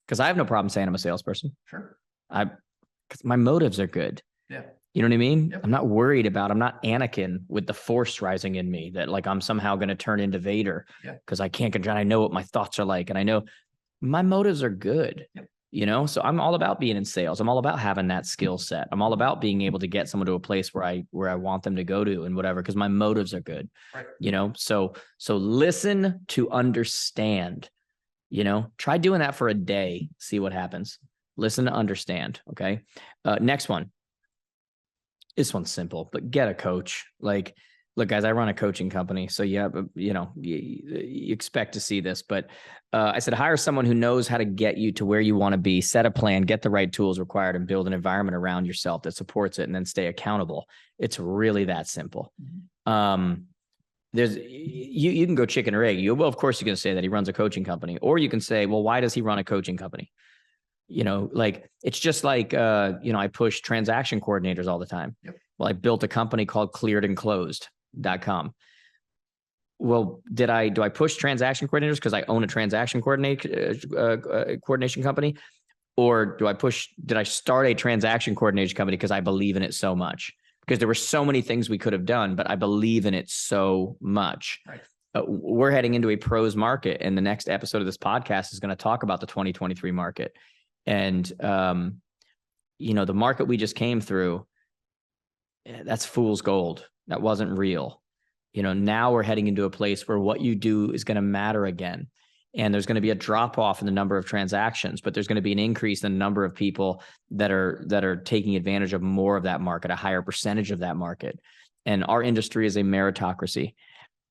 Because I have no problem saying I'm a salesperson. Sure. Because my motives are good. Yeah. You know what I mean? Yep. I'm not worried about, I'm not Anakin with the force rising in me that like I'm somehow going to turn into Vader because I can't control. I know what my thoughts are like, and I know my motives are good. Yep. You know, so I'm all about being in sales. I'm all about having that skill set. I'm all about being able to get someone to a place where I want them to go to and whatever, because my motives are good. Right. You know, so listen to understand. You know, try doing that for a day. See what happens. Listen to understand. Okay. Next one. This one's simple, but get a coach. Like, look, guys, I run a coaching company. So yeah, you know, you expect to see this, but I said, hire someone who knows how to get you to where you want to be, set a plan, get the right tools required, and build an environment around yourself that supports it, and then stay accountable. It's really that simple. Mm-hmm. There's, you can go chicken or egg. Well, of course, you're going to say that he runs a coaching company, or you can say, well, why does he run a coaching company? You know, like, it's just like, you know, I push transaction coordinators all the time. Yep. Well, I built a company called clearedandclosed.com. Well, do I push transaction coordinators because I own a transaction coordination company? Or did I start a transaction coordination company because I believe in it so much? Because there were so many things we could have done, but I believe in it so much. Right. we're heading into a pros market, and the next episode of this podcast is going to talk about the 2023 market. And, the market we just came through, that's fool's gold. That wasn't real. Now we're heading into a place where what you do is going to matter again. And there's going to be a drop off in the number of transactions, but there's going to be an increase in the number of people that are taking advantage of more of that market, a higher percentage of that market. And our industry is a meritocracy.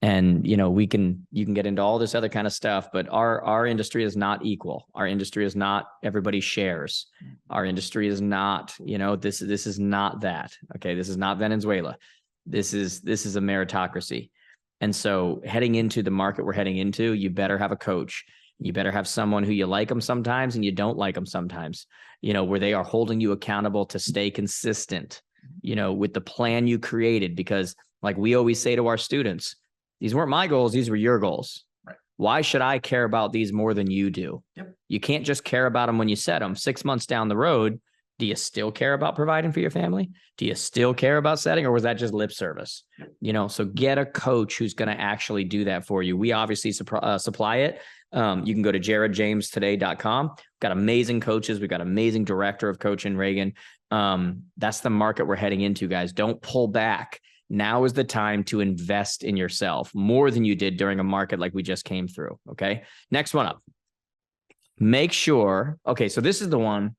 And, you can get into all this other kind of stuff, but our industry is not equal. Our industry is not everybody shares. Our industry is not, this is not that. Okay. This is not Venezuela. This is a meritocracy. And so heading into the market we're heading into, you better have a coach. You better have someone who you like them sometimes and you don't like them sometimes, where they are holding you accountable to stay consistent, with the plan you created. Because like we always say to our students, these weren't my goals. These were your goals. Right. Why should I care about these more than you do? Yep. You can't just care about them when you set them. 6 months down the road, do you still care about providing for your family? Do you still care about setting, or was that just lip service? So get a coach who's going to actually do that for you. We obviously supply it. You can go to jaredjamestoday.com. Got amazing coaches. We've got amazing director of coaching, Reagan. That's the market we're heading into, guys. Don't pull back. Now is the time to invest in yourself more than you did during a market like we just came through. Okay. Next one up. Make sure. Okay. So this is the one.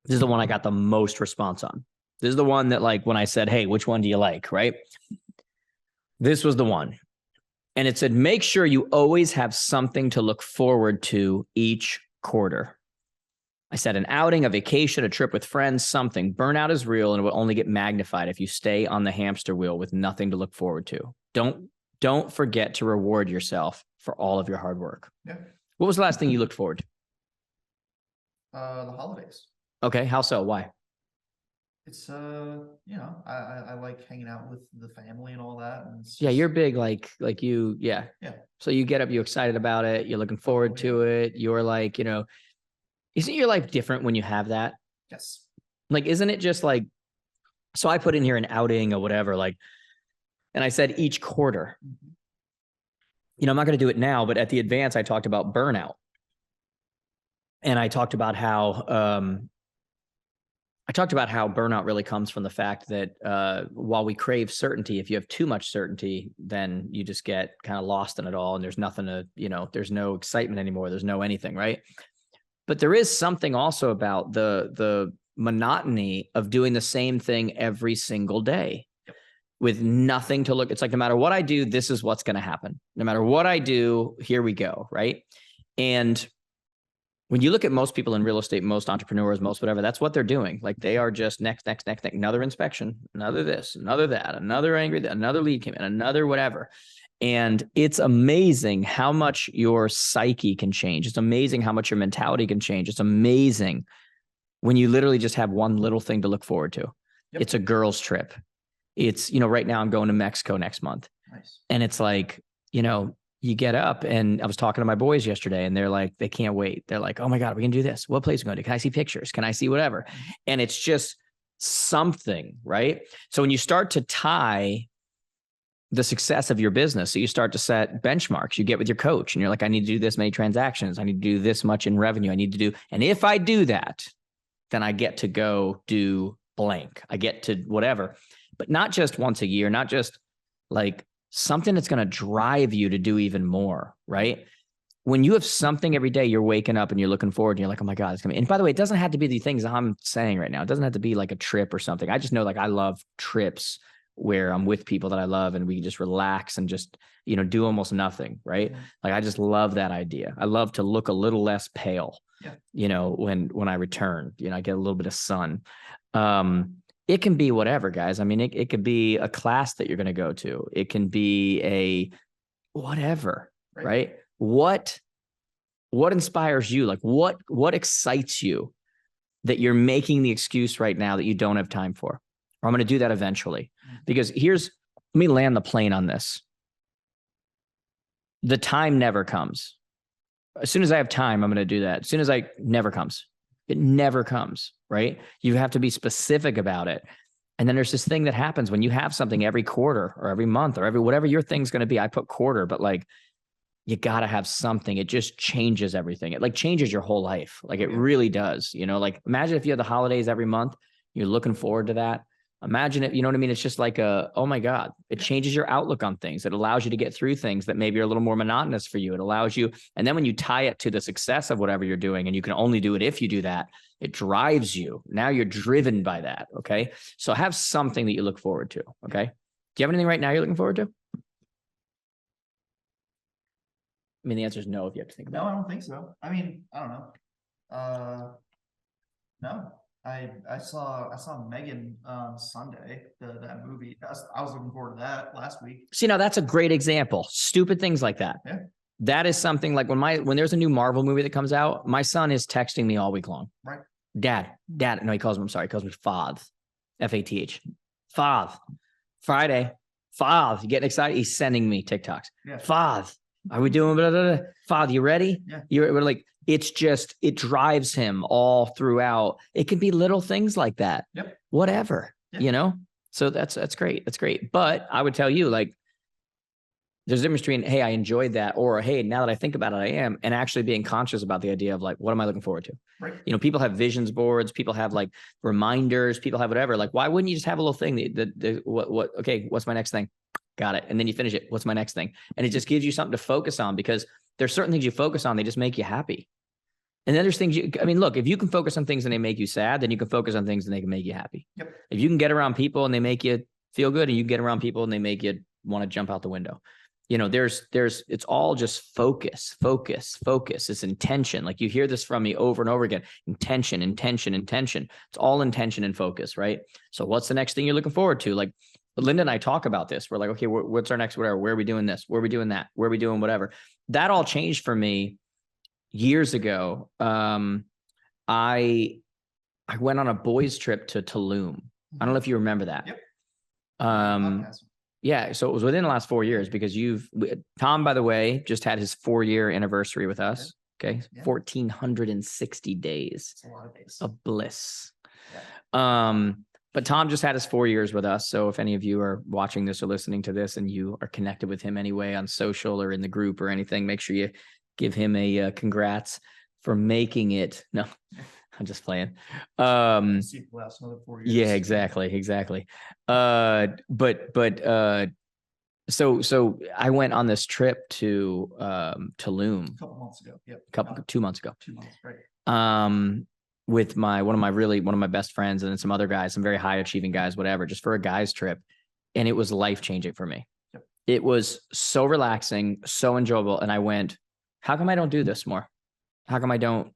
This is the one I got the most response on. This is the one that, like, when I said, hey, which one do you like? Right. This was the one. And it said, make sure you always have something to look forward to each quarter. I said an outing, a vacation, a trip with friends, something. Burnout is real and it will only get magnified if you stay on the hamster wheel with nothing to look forward to. Don't forget to reward yourself for all of your hard work. Yeah. What was the last thing you looked forward to? The holidays. Okay. How so? Why? It's, I like hanging out with the family and all that. And yeah, you're big, like you. Yeah. Yeah. So you get up, you're excited about it. You're looking forward to it. You're like, isn't your life different when you have that? Yes. Like, isn't it just like, so I put in here an outing or whatever, like, and I said each quarter. Mm-hmm. I'm not going to do it now, but at the advance, I talked about burnout. And I talked about how, burnout really comes from the fact that while we crave certainty, if you have too much certainty, then you just get kind of lost in it all. And there's nothing to, there's no excitement anymore. There's no anything, right? But there is something also about the monotony of doing the same thing every single day with nothing to look. It's like, no matter what I do, this is what's going to happen. No matter what I do, here we go, right? And when you look at most people in real estate, most entrepreneurs, most whatever, that's what they're doing. Like, they are just next, another inspection, another this, another that, another angry, another lead came in, another whatever. And it's amazing how much your psyche can change. It's amazing how much your mentality can change. It's amazing when you literally just have one little thing to look forward to. Yep. It's a girls' trip. It's, right now I'm going to Mexico next month. Nice. And it's like, you get up, and I was talking to my boys yesterday, and they're like, they can't wait. They're like, oh my God, we can do this. What place are we going to? Can I see pictures? Can I see whatever? And it's just something, right? So when you start to tie the success of your business, so you start to set benchmarks, you get with your coach and you're like, I need to do this many transactions. I need to do this much in revenue. I need to do, and if I do that, then I get to go do blank. I get to whatever, but not just once a year, not just like something that's going to drive you to do even more, right? When you have something every day, you're waking up and you're looking forward and you're like, oh my God, it's coming. And by the way, it doesn't have to be the things I'm saying right now. It doesn't have to be like a trip or something. I just know, like, I love trips where I'm with people that I love and we can just relax and just, do almost nothing, right? Yeah. Like, I just love that idea. I love to look a little less pale, when I return, I get a little bit of sun. It can be whatever, guys. I mean, it could be a class that you're going to go to. It can be a whatever, right? What inspires you? Like, what excites you that you're making the excuse right now that you don't have time for? Or I'm going to do that eventually. Because let me land the plane on this. The time never comes. As soon as I have time, I'm going to do that. As soon as never comes. It never comes, right? You have to be specific about it. And then there's this thing that happens when you have something every quarter or every month or every whatever your thing's going to be. I put quarter, but like you got to have something. It just changes everything. It like changes your whole life. Like it really does. You know, like imagine if you had the holidays every month, you're looking forward to that. Imagine it, you know what I mean? It's just like oh my God, it changes your outlook on things. It allows you to get through things that maybe are a little more monotonous for you. It allows you, and then when you tie it to the success of whatever you're doing, and you can only do it if you do that, it drives you. Now you're driven by that. Okay. So have something that you look forward to. Okay. Do you have anything right now you're looking forward to? I mean, the answer is no if you have to think about No, I don't think so. I mean, I don't know. No. I saw Megan on Sunday, that movie. I was looking forward to that last week. See, now that's a great example. Stupid things like that. Yeah. That is something like when there's a new Marvel movie that comes out, my son is texting me all week long. Right. Dad. No, he calls me Fath. F-A-T-H. Fath. Friday. Fath. You getting excited? He's sending me TikToks. Yeah. Fath. Are we doing blah, blah, blah. Fath, you ready? Yeah. We're like, it's just, it drives him all throughout. It can be little things like that. Yep. Whatever, Yep. you know? So that's great. That's great. But I would tell you, like, there's a difference between, hey, I enjoyed that, or hey, now that I think about it, I am, and actually being conscious about the idea of like, what am I looking forward to? Right. You know, people have visions boards, people have like reminders, people have whatever. Like, why wouldn't you just have a little thing okay, what's my next thing? Got it. And then you finish it. What's my next thing? And it just gives you something to focus on, because there's certain things you focus on, they just make you happy. And then there's things look, if you can focus on things and they make you sad, then you can focus on things and they can make you happy. Yep. If you can get around people and they make you feel good, and you get around people and they make you want to jump out the window. You know, it's all just focus. It's intention. Like you hear this from me over and over again. Intention. It's all intention and focus, right? So what's the next thing you're looking forward to? Like Linda and I talk about this. We're like, okay, what's our next whatever? Where are we doing this? Where are we doing that? Where are we doing whatever? That all changed for me years ago. I went on a boys trip to Tulum. I don't know if you remember that. Yep. Yeah. So it was within the last 4 years, because Tom, by the way, just had his 4-year anniversary with us. Okay. Yeah. 1,460 days. That's a lot of days. Of bliss. Yeah. But Tom just had his 4 years with us. So if any of you are watching this or listening to this and you are connected with him anyway on social or in the group or anything, make sure you give him a congrats for making it. No, I'm just playing. See the last another 4 years. Yeah, exactly. So I went on this trip to Tulum A couple months ago. Yep. 2 months ago. 2 months, right. With one of my best friends, and then some other guys, some very high achieving guys, whatever, just for a guy's trip. And it was life changing for me. Yep. It was so relaxing, so enjoyable. And I went, how come I don't do this more? How come I don't?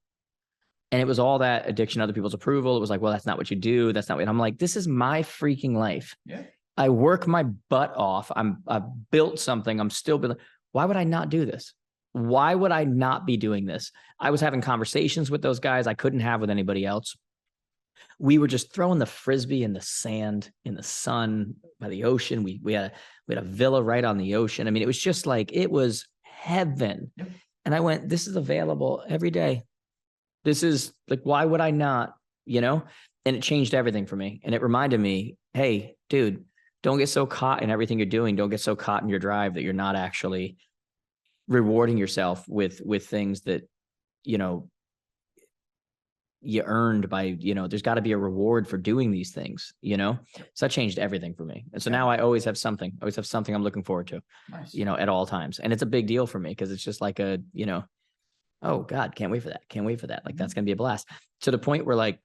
And it was all that addiction, other people's approval. It was like, well, that's not what you do. That's not what I'm like, this is my freaking life. Yeah. I work my butt off. I've built something. I'm still building. Why would I not do this? Why would I not be doing this? I was having conversations with those guys I couldn't have with anybody else. We were just throwing the Frisbee in the sand, in the sun, by the ocean. We had a villa right on the ocean. I mean, it was just like, it was heaven. Yep. And I went, this is available every day. This is like, why would I not, you know? And it changed everything for me. And it reminded me, hey, dude, don't get so caught in everything you're doing. Don't get so caught in your drive that you're not actually rewarding yourself with things that, you know, you earned by, you know, there's got to be a reward for doing these things, you know? So that changed everything for me. And so now I always have something I'm looking forward to, Nice. you know, at all times. And it's a big deal for me, because it's just like a, you know, oh God, can't wait for that. Like, that's going to be a blast, to the point where, like,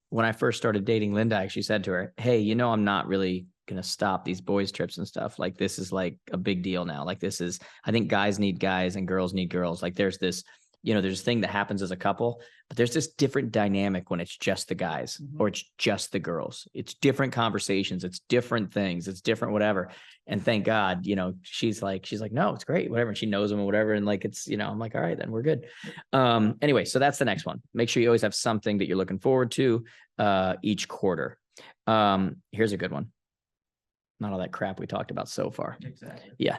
when I first started dating Linda, I actually said to her, hey, you know, I'm not really going to stop these boys trips and stuff. Like, this is like a big deal now. Like, I think guys need guys and girls need girls. Like, there's this, you know, there's a thing that happens as a couple, but there's this different dynamic when it's just the guys or it's just the girls. It's different conversations. It's different things. It's different, whatever. And thank God, you know, she's like, no, it's great, whatever. And she knows them or whatever. And like, it's, you know, I'm like, all right, then we're good. Anyway, so that's the next one. Make sure you always have something that you're looking forward to each quarter. Here's a good one. Not all that crap we talked about so far. Exactly. Yeah.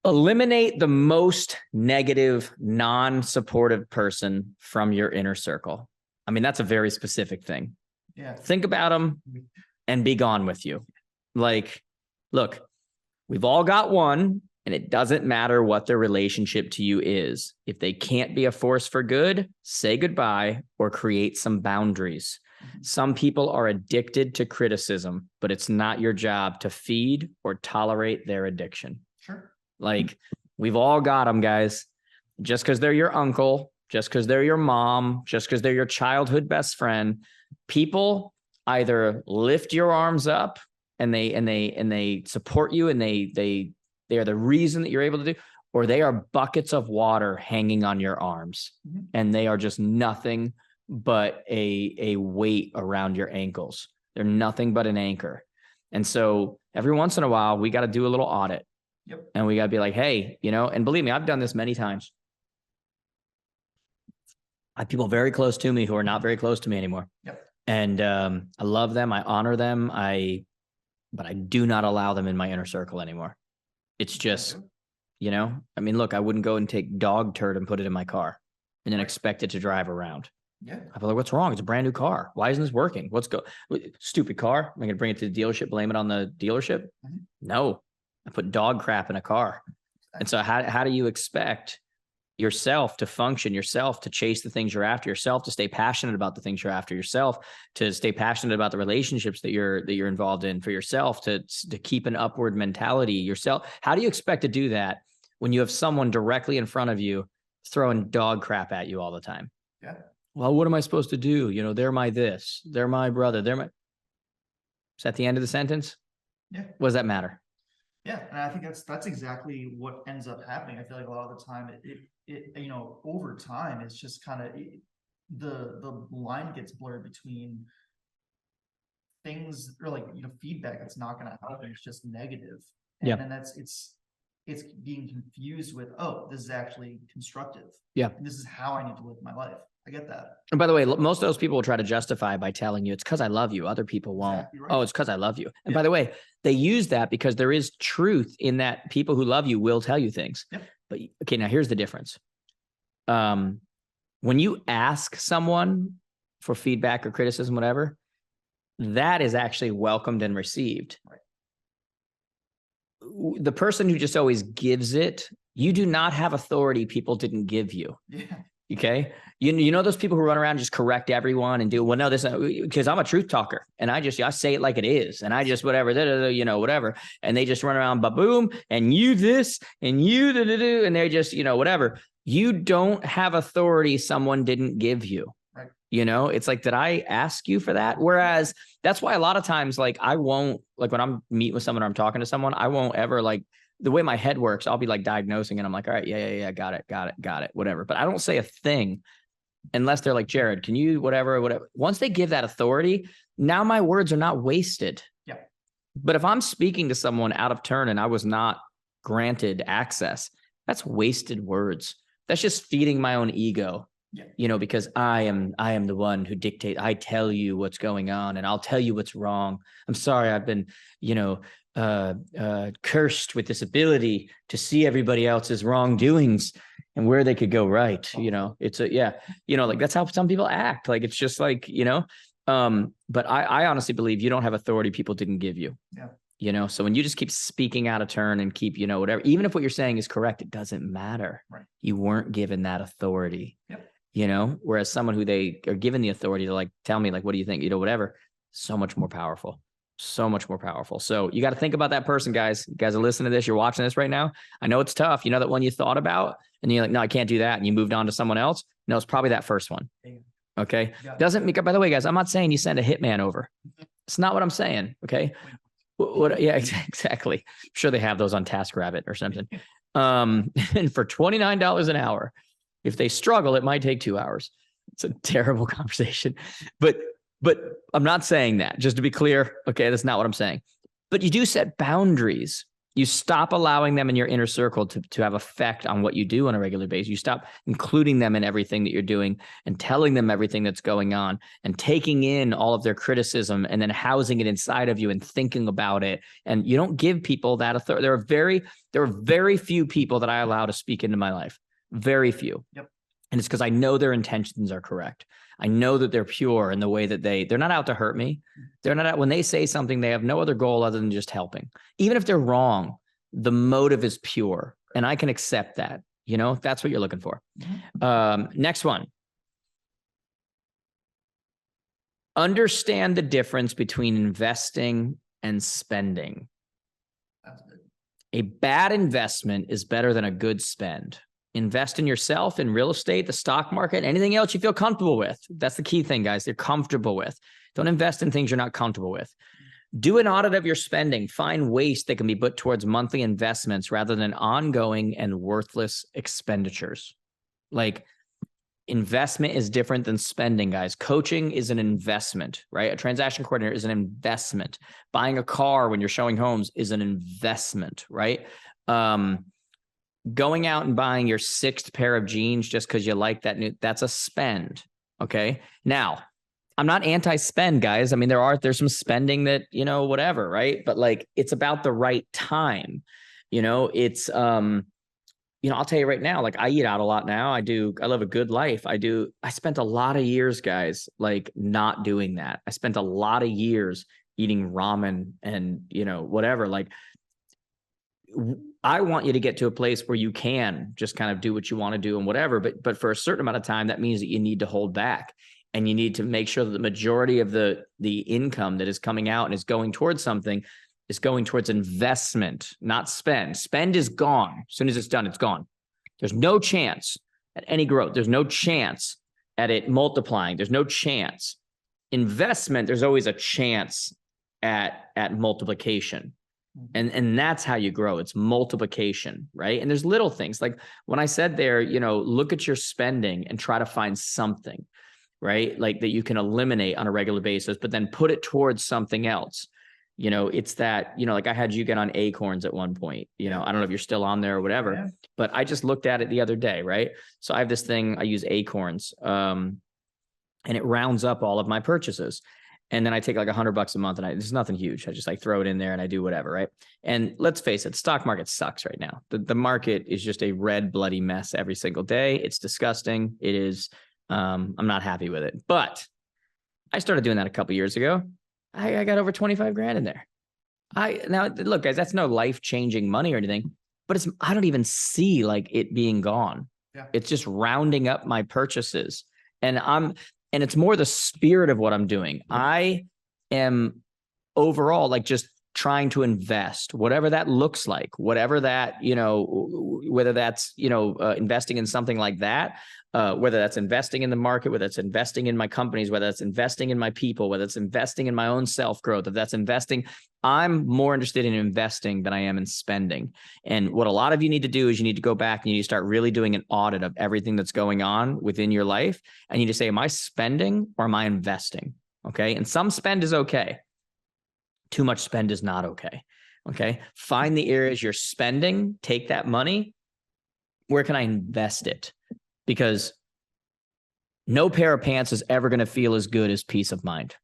Eliminate the most negative, non-supportive person from your inner circle. I mean, that's a very specific thing. Yeah. Think about them. and be gone with you. Like, look, we've all got one, and it doesn't matter what their relationship to you is. If they can't be a force for good, say goodbye or create some boundaries. Some people are addicted to criticism, but it's not your job to feed or tolerate their addiction. Sure. Like, we've all got them, guys. Just because they're your uncle, just because they're your mom, just because they're your childhood best friend, people either lift your arms up and they support you, and they are the reason that you're able to do, or they are buckets of water hanging on your arms, and they are just nothing but a weight around your ankles. They're nothing but an anchor. And so every once in a while, we got to do a little audit. Yep. And we got to be like, hey, and believe me, I've done this many times. I have people very close to me who are not very close to me anymore. Yep. And I love them. I honor them. But I do not allow them in my inner circle anymore. It's just, I mean, look, I wouldn't go and take dog turd and put it in my car and then expect it to drive around. Yeah. I'd be like, what's wrong? It's a brand new car. Why isn't this working? Stupid car. Am I going to bring it to the dealership, blame it on the dealership? No, I put dog crap in a car. And so how do you expect yourself to function, yourself to chase the things you're after, yourself to stay passionate about the things you're after, yourself to stay passionate about the relationships that you're involved in, for yourself to keep an upward mentality yourself? How do you expect to do that when you have someone directly in front of you throwing dog crap at you all the time? Yeah. Well, what am I supposed to do? They're my this, they're my brother, is that the end of the sentence? Yeah. What does that matter? Yeah, and I think that's exactly what ends up happening. I feel like a lot of the time it over time, it's just kind of the line gets blurred between things, or like feedback that's not going to happen. It's just negative. And then it's being confused with, oh, this is actually constructive. Yeah. And this is how I need to live my life. I get that. And by the way, most of those people will try to justify by telling you it's because I love you. Other people won't. Exactly right. Oh, it's because I love you. And by the way, they use that because there is truth in that. People who love you will tell you things. Yep. But okay, now here's the difference. When you ask someone for feedback or criticism, whatever, that is actually welcomed and received. Right. The person who just always gives it, you do not have authority people didn't give you. Yeah. Okay. You know, those people who run around and just correct everyone and do, well, no, this, because I'm a truth talker and I say it like it is. And I just, whatever, whatever. And they just run around, ba-boom, and you this, and you, and they're just, whatever. You don't have authority someone didn't give you. Right. It's like, did I ask you for that? Whereas that's why a lot of times, like, I won't, like when I'm meeting with someone or I'm talking to someone, I won't ever, like, the way my head works, I'll be like diagnosing and I'm like, all right, yeah, got it, whatever. But I don't say a thing unless they're like, Jared, can you, whatever. Once they give that authority, now my words are not wasted. Yeah. But if I'm speaking to someone out of turn and I was not granted access, that's wasted words. That's just feeding my own ego. Yeah. Because I am the one who dictates. I tell you what's going on and I'll tell you what's wrong. I'm sorry. I've been, cursed with this ability to see everybody else's wrongdoings and where they could go right. It's like that's how some people act. Like, it's just like, but I honestly believe you don't have authority people didn't give you. Yeah. So when you just keep speaking out of turn and keep, whatever, even if what you're saying is correct, it doesn't matter. Right. You weren't given that authority. Yep. Whereas someone who they are given the authority to, like, tell me, like, what do you think? whatever, so much more powerful. So much more powerful. So you got to think about that person, guys. You guys are listening to this. You're watching this right now. I know it's tough. That one you thought about and you're like, no, I can't do that. And you moved on to someone else. No, it's probably that first one. Okay. Doesn't make, by the way, guys, I'm not saying you send a hitman over. It's not what I'm saying. Okay. Yeah, exactly. I'm sure they have those on TaskRabbit or something. And for $29 an hour, if they struggle, it might take 2 hours. It's a terrible conversation, but I'm not saying that, just to be clear. Okay. That's not what I'm saying, but you do set boundaries. You stop allowing them in your inner circle to have effect on what you do on a regular basis. You stop including them in everything that you're doing and telling them everything that's going on and taking in all of their criticism and then housing it inside of you and thinking about it. And you don't give people that authority. There are very few people that I allow to speak into my life. Very few. Yep. And it's because I know their intentions are correct. I know that they're pure in the way that they're not out to hurt me. They're not, when they say something, they have no other goal other than just helping. Even if they're wrong, the motive is pure. And I can accept that. You know, that's what you're looking for. Next one. Understand the difference between investing and spending. That's good. A bad investment is better than a good spend. Invest in yourself, in real estate, the stock market, anything else you feel comfortable with. That's the key thing, guys. You're comfortable with. Don't invest in things you're not comfortable with. Do an audit of your spending. Find waste that can be put towards monthly investments rather than ongoing and worthless expenditures. Like, investment is different than spending, guys. Coaching is an investment, right? A transaction coordinator is an investment. Buying a car when you're showing homes is an investment, right? Going out and buying your 6th pair of jeans just because you like that that's a spend, okay? Now, I'm not anti-spend, guys. I mean, there's some spending that, you know, whatever, right? But like, it's about the right time. You know, it's, you know, I'll tell you right now, like I eat out a lot now. I live a good life. I spent a lot of years, guys, like not doing that. I spent a lot of years eating ramen and, you know, whatever. Like, I want you to get to a place where you can just kind of do what you want to do and whatever. But for a certain amount of time, that means that you need to hold back and you need to make sure that the majority of the income that is coming out and is going towards something is going towards investment, not spend. Spend is gone. As soon as it's done, it's gone. There's no chance at any growth. There's no chance at it multiplying. There's no chance. Investment, there's always a chance at multiplication. And that's how you grow. It's multiplication, right? And there's little things like when I said there, you know, look at your spending and try to find something, right? Like that you can eliminate on a regular basis, but then put it towards something else. You know, it's that, you know, like I had you get on Acorns at one point, you know, I don't know if you're still on there or whatever, but I just looked at it the other day, right? So I have this thing, I use Acorns, and it rounds up all of my purchases. And then I take like $100 a month and it's nothing huge. I just like throw it in there and I do whatever, right? And let's face it, stock market sucks right now. The market is just a red, bloody mess every single day. It's disgusting. It is, I'm not happy with it, but I started doing that a couple years ago. I got over 25 grand in there. Now look, guys, that's no life-changing money or anything, but I don't even see like it being gone. Yeah. It's just rounding up my purchases. And it's more the spirit of what I'm doing. I am overall like just trying to invest, whatever that looks like, whatever that, you know, whether that's, you know, investing in something like that, whether that's investing in the market, whether it's investing in my companies, whether it's investing in my people, whether it's investing in my own self-growth, if that's investing, I'm more interested in investing than I am in spending. And what a lot of you need to do is you need to go back and you need to start really doing an audit of everything that's going on within your life. And you need to say, am I spending or am I investing? Okay. And some spend is okay. Too much spend is not okay. Okay. Find the areas you're spending, take that money. Where can I invest it? Because no pair of pants is ever going to feel as good as peace of mind.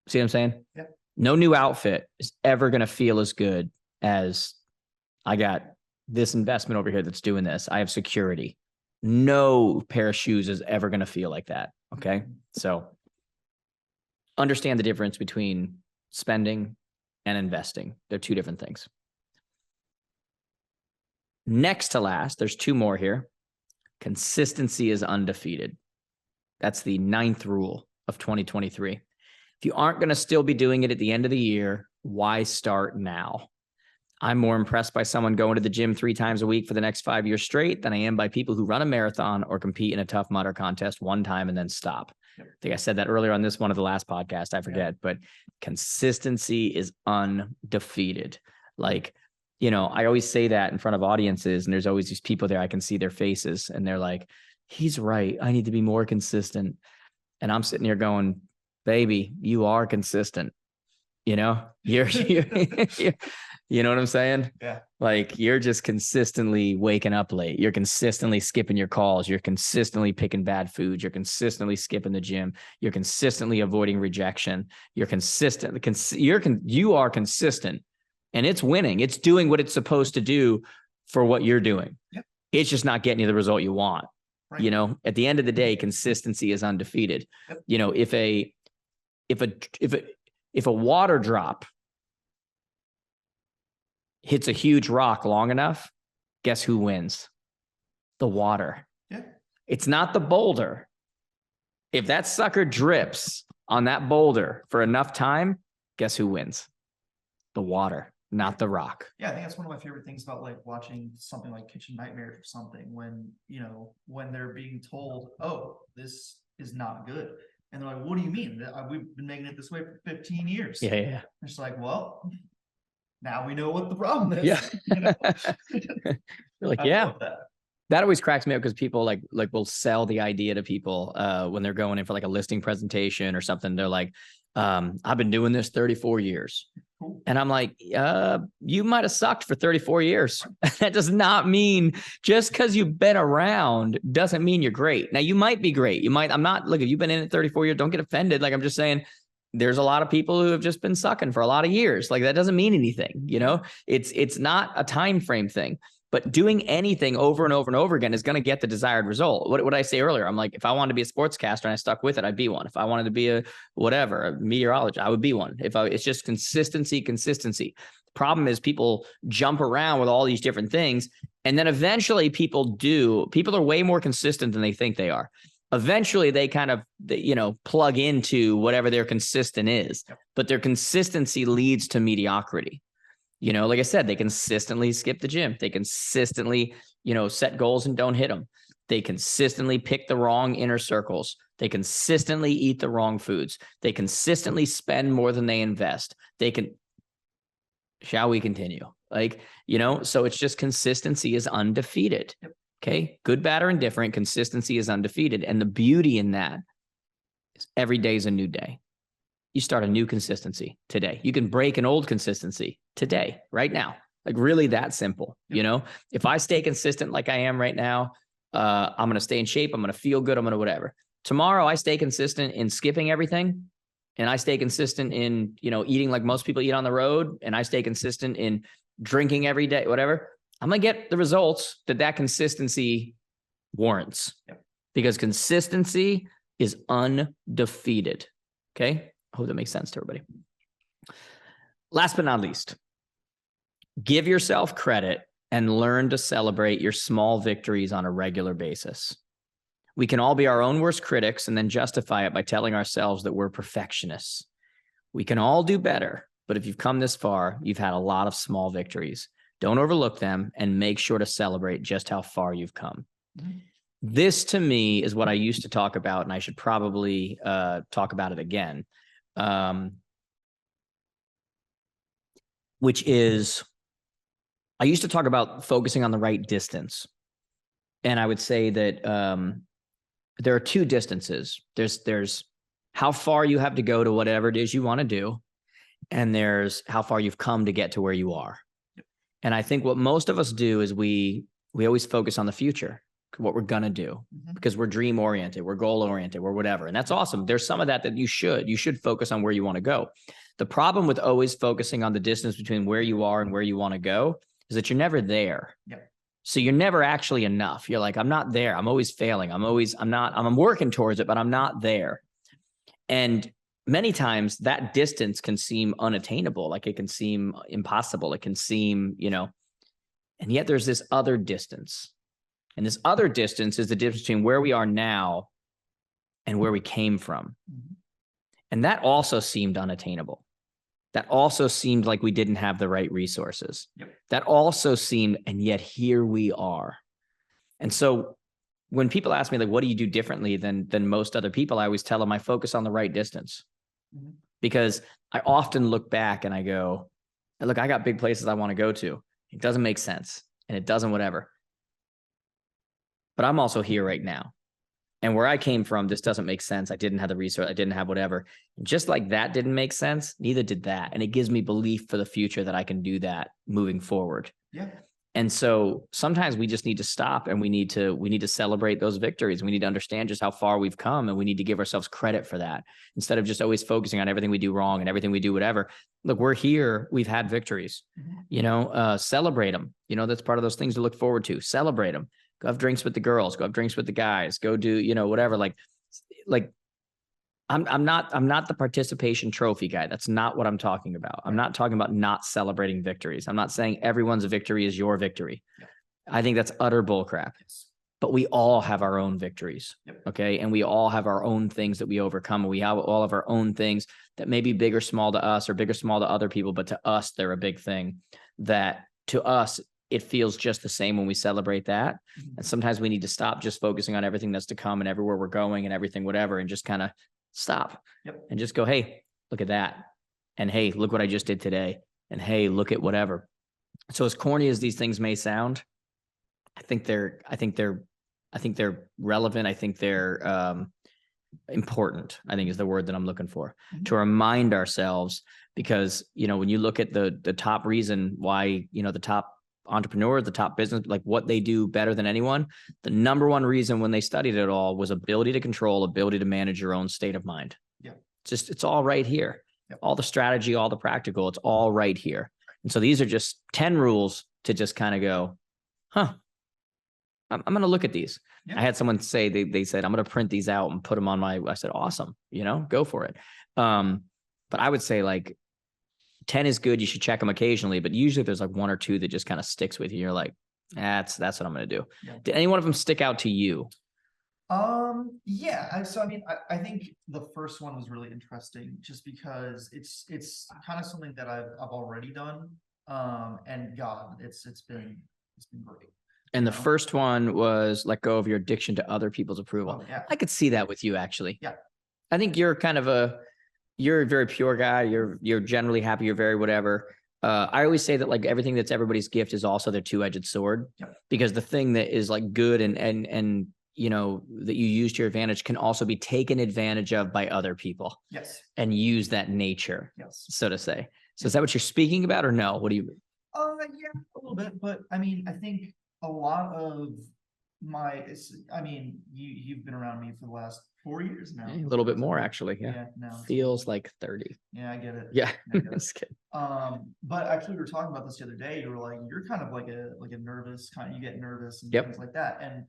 See what I'm saying? Yeah. No new outfit is ever going to feel as good as I got this investment over here that's doing this. I have security. No pair of shoes is ever going to feel like that. Okay. So understand the difference between spending and investing. They're two different things. Next to last, there's two more here. Consistency is undefeated. That's the 9th rule of 2023. If you aren't going to still be doing it at the end of the year, why start now? I'm more impressed by someone going to the gym 3 times a week for the next 5 years straight than I am by people who run a marathon or compete in a Tough Mudder contest one time and then stop. I think I said that earlier on this one of the last podcast. I forget, but consistency is undefeated. Like, you know, I always say that in front of audiences and there's always these people there. I can see their faces and they're like, he's right. I need to be more consistent. And I'm sitting here going, baby, you are consistent. You know, you're you know what I'm saying? Yeah. Like you're just consistently waking up late. You're consistently skipping your calls. You're consistently picking bad foods. You're consistently skipping the gym. You're consistently avoiding rejection. You're consistent. You are consistent and it's winning. It's doing what it's supposed to do for what you're doing. Yep. It's just not getting you the result you want. Right. You know, at the end of the day, consistency is undefeated. Yep. You know, if a if a water drop hits a huge rock long enough, guess who wins? The water. Yeah. It's not the boulder. If that sucker drips on that boulder for enough time, guess who wins? The water, not the rock. Yeah, I think that's one of my favorite things about like watching something like Kitchen Nightmares or something, when, you know, when they're being told, oh, this is not good. And they're like, what do you mean? We've been making it this way for 15 years. Yeah. It's like, well, now we know what the problem is. Yeah. You know? You're like, I yeah. love that. That always cracks me up because people like will sell the idea to people when they're going in for like a listing presentation or something. They're like, I've been doing this 34 years. Cool. And I'm like, you might have sucked for 34 years. That does not mean, just because you've been around doesn't mean you're great. Now you might be great. I'm not, look, if you've been in it 34 years, don't get offended. Like, I'm just saying, there's a lot of people who have just been sucking for a lot of years. Like, that doesn't mean anything. You know, it's not a time frame thing. But doing anything over and over and over again is going to get the desired result. What did I say earlier? I'm like, if I wanted to be a sportscaster and I stuck with it, I'd be one. If I wanted to be a meteorologist, I would be one. It's just consistency. The problem is people jump around with all these different things. And then eventually people are way more consistent than they think they are. Eventually they kind of, plug into whatever their consistent is, but their consistency leads to mediocrity. You know, like I said, they consistently skip the gym. They consistently, set goals and don't hit them. They consistently pick the wrong inner circles. They consistently eat the wrong foods. They consistently spend more than they invest. Shall we continue? So it's just consistency is undefeated. Okay. Good, bad, or indifferent. Consistency is undefeated. And the beauty in that is every day is a new day. You start a new consistency today. You can break an old consistency today, right now. Like, really that simple. If I stay consistent like I am right now, I'm going to stay in shape. I'm going to feel good. I'm going to whatever. Tomorrow I stay consistent in skipping everything. And I stay consistent in, eating like most people eat on the road. And I stay consistent in drinking every day, whatever. I'm going to get the results that consistency warrants. Because consistency is undefeated. Okay. I hope that makes sense to everybody. Last but not least, give yourself credit and learn to celebrate your small victories on a regular basis. We can all be our own worst critics and then justify it by telling ourselves that we're perfectionists. We can all do better, but if you've come this far, you've had a lot of small victories. Don't overlook them and make sure to celebrate just how far you've come. Mm-hmm. This, to me, is what I used to talk about, and I should probably talk about it again. Which is, I used to talk about focusing on the right distance. And I would say that there are two distances. There's how far you have to go to whatever it is you want to do. And there's how far you've come to get to where you are. And I think what most of us do is we always focus on the future, what we're going to do, because we're dream oriented, we're goal oriented, we're whatever. And that's awesome. There's some of that you should focus on where you want to go. The problem with always focusing on the distance between where you are and where you want to go is that you're never there. So you're never actually enough. You're like, I'm not there. I'm always failing. I'm working towards it, but I'm not there. And many times that distance can seem unattainable. Like, it can seem impossible. It can seem, and yet there's this other distance. And this other distance is the difference between where we are now and where we came from. And that also seemed unattainable. That also seemed like we didn't have the right resources. That also seemed, and yet here we are. And so when people ask me, like, what do you do differently than most other people? I always tell them I focus on the right distance. Because I often look back and I go, look, I got big places I want to go to. It doesn't make sense. And it doesn't whatever. But I'm also here right now. And where I came from, this doesn't make sense. I didn't have the resource. I didn't have whatever. And just like that didn't make sense, neither did that. And it gives me belief for the future that I can do that moving forward. And so sometimes we just need to stop and we need to celebrate those victories. We need to understand just how far we've come, and we need to give ourselves credit for that instead of just always focusing on everything we do wrong and everything we do whatever. Look, we're here. We've had victories, celebrate them. That's part of those things to look forward to. Celebrate them. Go have drinks with the girls, go have drinks with the guys, go do, whatever. Like I'm not the participation trophy guy. That's not what I'm talking about. I'm not talking about not celebrating victories. I'm not saying everyone's victory is your victory. Yeah. I think that's utter bullcrap. Yes. But we all have our own victories. Yep. Okay. And we all have our own things that we overcome. We have all of our own things that may be big or small to us or big or small to other people, but to us, they're a big thing. That to us, it feels just the same when we celebrate that. Mhm. And sometimes we need to stop just focusing on everything that's to come and everywhere we're going and everything, whatever, and just kind of stop. Yep. And just go, hey, look at that. And hey, look what I just did today. And hey, look at whatever. So as corny as these things may sound, I think they're relevant. I think they're important, I think is the word that I'm looking for, Mhm. to remind ourselves, because, when you look at the top reason why, the top entrepreneur, the top business, like what they do better than anyone, the number one reason when they studied it all was ability to control, ability to manage your own state of mind. Yeah. It's all right here. Yep. All the strategy, all the practical, it's all right here. And so these are just 10 rules to just kind of go, I'm going to look at these. Yeah. I had someone say, they said, I'm going to print these out and put them on I said, awesome, go for it. But I would say like 10 is good. You should check them occasionally, but usually there's like one or two that just kind of sticks with you. You're like, that's what I'm going to do. Yeah. Did any one of them stick out to you? Yeah. I think the first one was really interesting just because it's kind of something that I've already done. And God, it's been great. And the first one was let go of your addiction to other people's approval. Oh, yeah. I could see that with you, actually. Yeah. I think you're you're a very pure guy. You're generally happy. You're very whatever. I always say that like everything that's everybody's gift is also their two-edged sword. Yep. Because the thing that is like good and that you use to your advantage can also be taken advantage of by other people. Yes. And use that nature. Yes. So to say. So is that what you're speaking about or no? What do you? Yeah, a little bit, but I think a lot of you've been around me for the last 4 years now. A little bit more, actually. Yeah. No, feels like 30. Yeah, I get it. Yeah. I get it. Just kidding. But actually we were talking about this the other day. You were like, you're kind of like a nervous kind of, you get nervous and Yep. things like that. And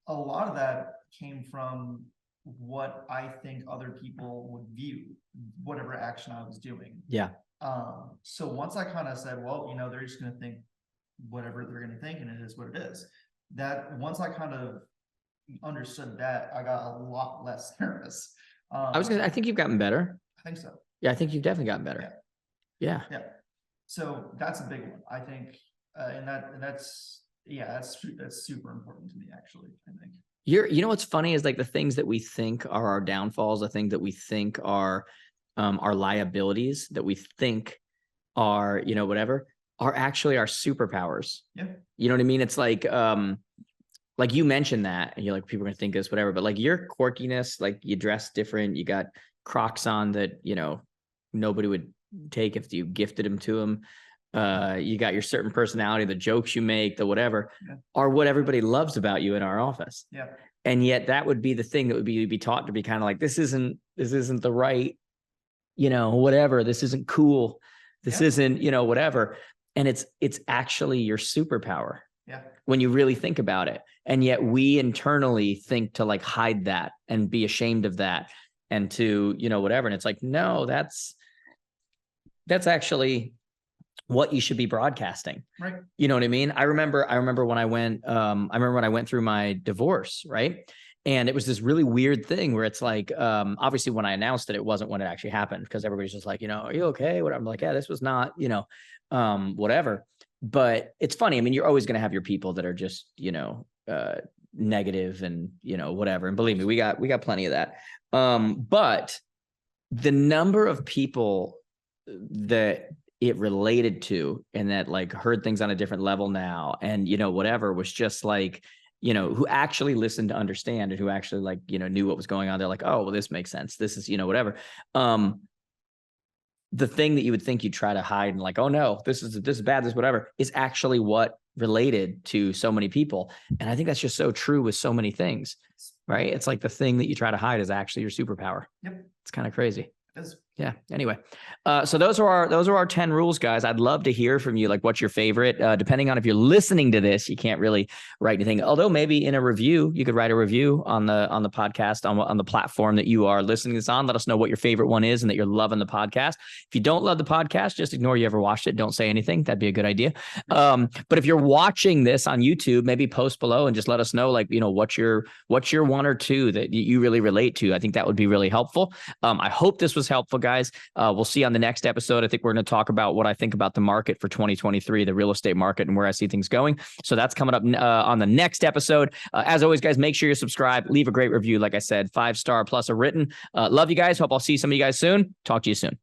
a lot of that came from what I think other people would view whatever action I was doing. Yeah. So once I kind of said, well, they're just going to think whatever they're going to think, and it is what it is. That once I kind of understood that, I got a lot less nervous. I think you've gotten better. I think so. Yeah, I think you've definitely gotten better. Yeah. So that's a big one, I think, that's super important to me, actually. I think. What's funny is like the things that we think are our downfalls, the things that we think are our liabilities, that we think are whatever, are actually our superpowers. Yeah. You know what I mean? It's like you mentioned that, and you're like, people are gonna think this, whatever. But like your quirkiness, like you dress different, you got Crocs on that nobody would take if you gifted them to them. You got your certain personality, the jokes you make, the whatever, are what everybody loves about you in our office. Yeah. And yet that would be the thing that would be taught to be kind of like, this isn't the right, whatever. This isn't cool. This isn't, whatever. And it's actually your superpower. Yeah. When you really think about it. And yet we internally think to like hide that and be ashamed of that and to, whatever. And it's like, no, that's actually what you should be broadcasting. Right. You know what I mean? I remember when I went through my divorce, right? And it was this really weird thing where it's like, obviously when I announced it wasn't when it actually happened, because everybody's just like, are you okay? What I'm like, yeah, this was not, whatever. But it's funny. I mean, you're always going to have your people that are just, negative and, whatever. And believe me, we got plenty of that. But the number of people that it related to and that like heard things on a different level now and, whatever was just like, who actually listened to understand and who actually like, knew what was going on. They're like, oh, well, this makes sense. This is, whatever. The thing that you would think you'd try to hide and like, oh no, this is bad, this whatever, is actually what related to so many people. And I think that's just so true with so many things, right? It's like the thing that you try to hide is actually your superpower. Yep. It's kind of crazy. It is. Yeah. Anyway, so those are our 10 rules, guys. I'd love to hear from you. Like, what's your favorite? Depending on if you're listening to this, you can't really write anything. Although maybe in a review, you could write a review on the podcast on the platform that you are listening to this on. Let us know what your favorite one is and that you're loving the podcast. If you don't love the podcast, just ignore you ever watched it. Don't say anything. That'd be a good idea. But if you're watching this on YouTube, maybe post below and just let us know, like, what's your one or two that you really relate to. I think that would be really helpful. I hope this was helpful, guys. We'll see on the next episode. I think we're going to talk about what I think about the market for 2023, the real estate market, and where I see things going. So that's coming up on the next episode. As always, guys, make sure you subscribe, leave a great review. Like I said, 5-star plus a written. Love you guys. Hope I'll see some of you guys soon. Talk to you soon.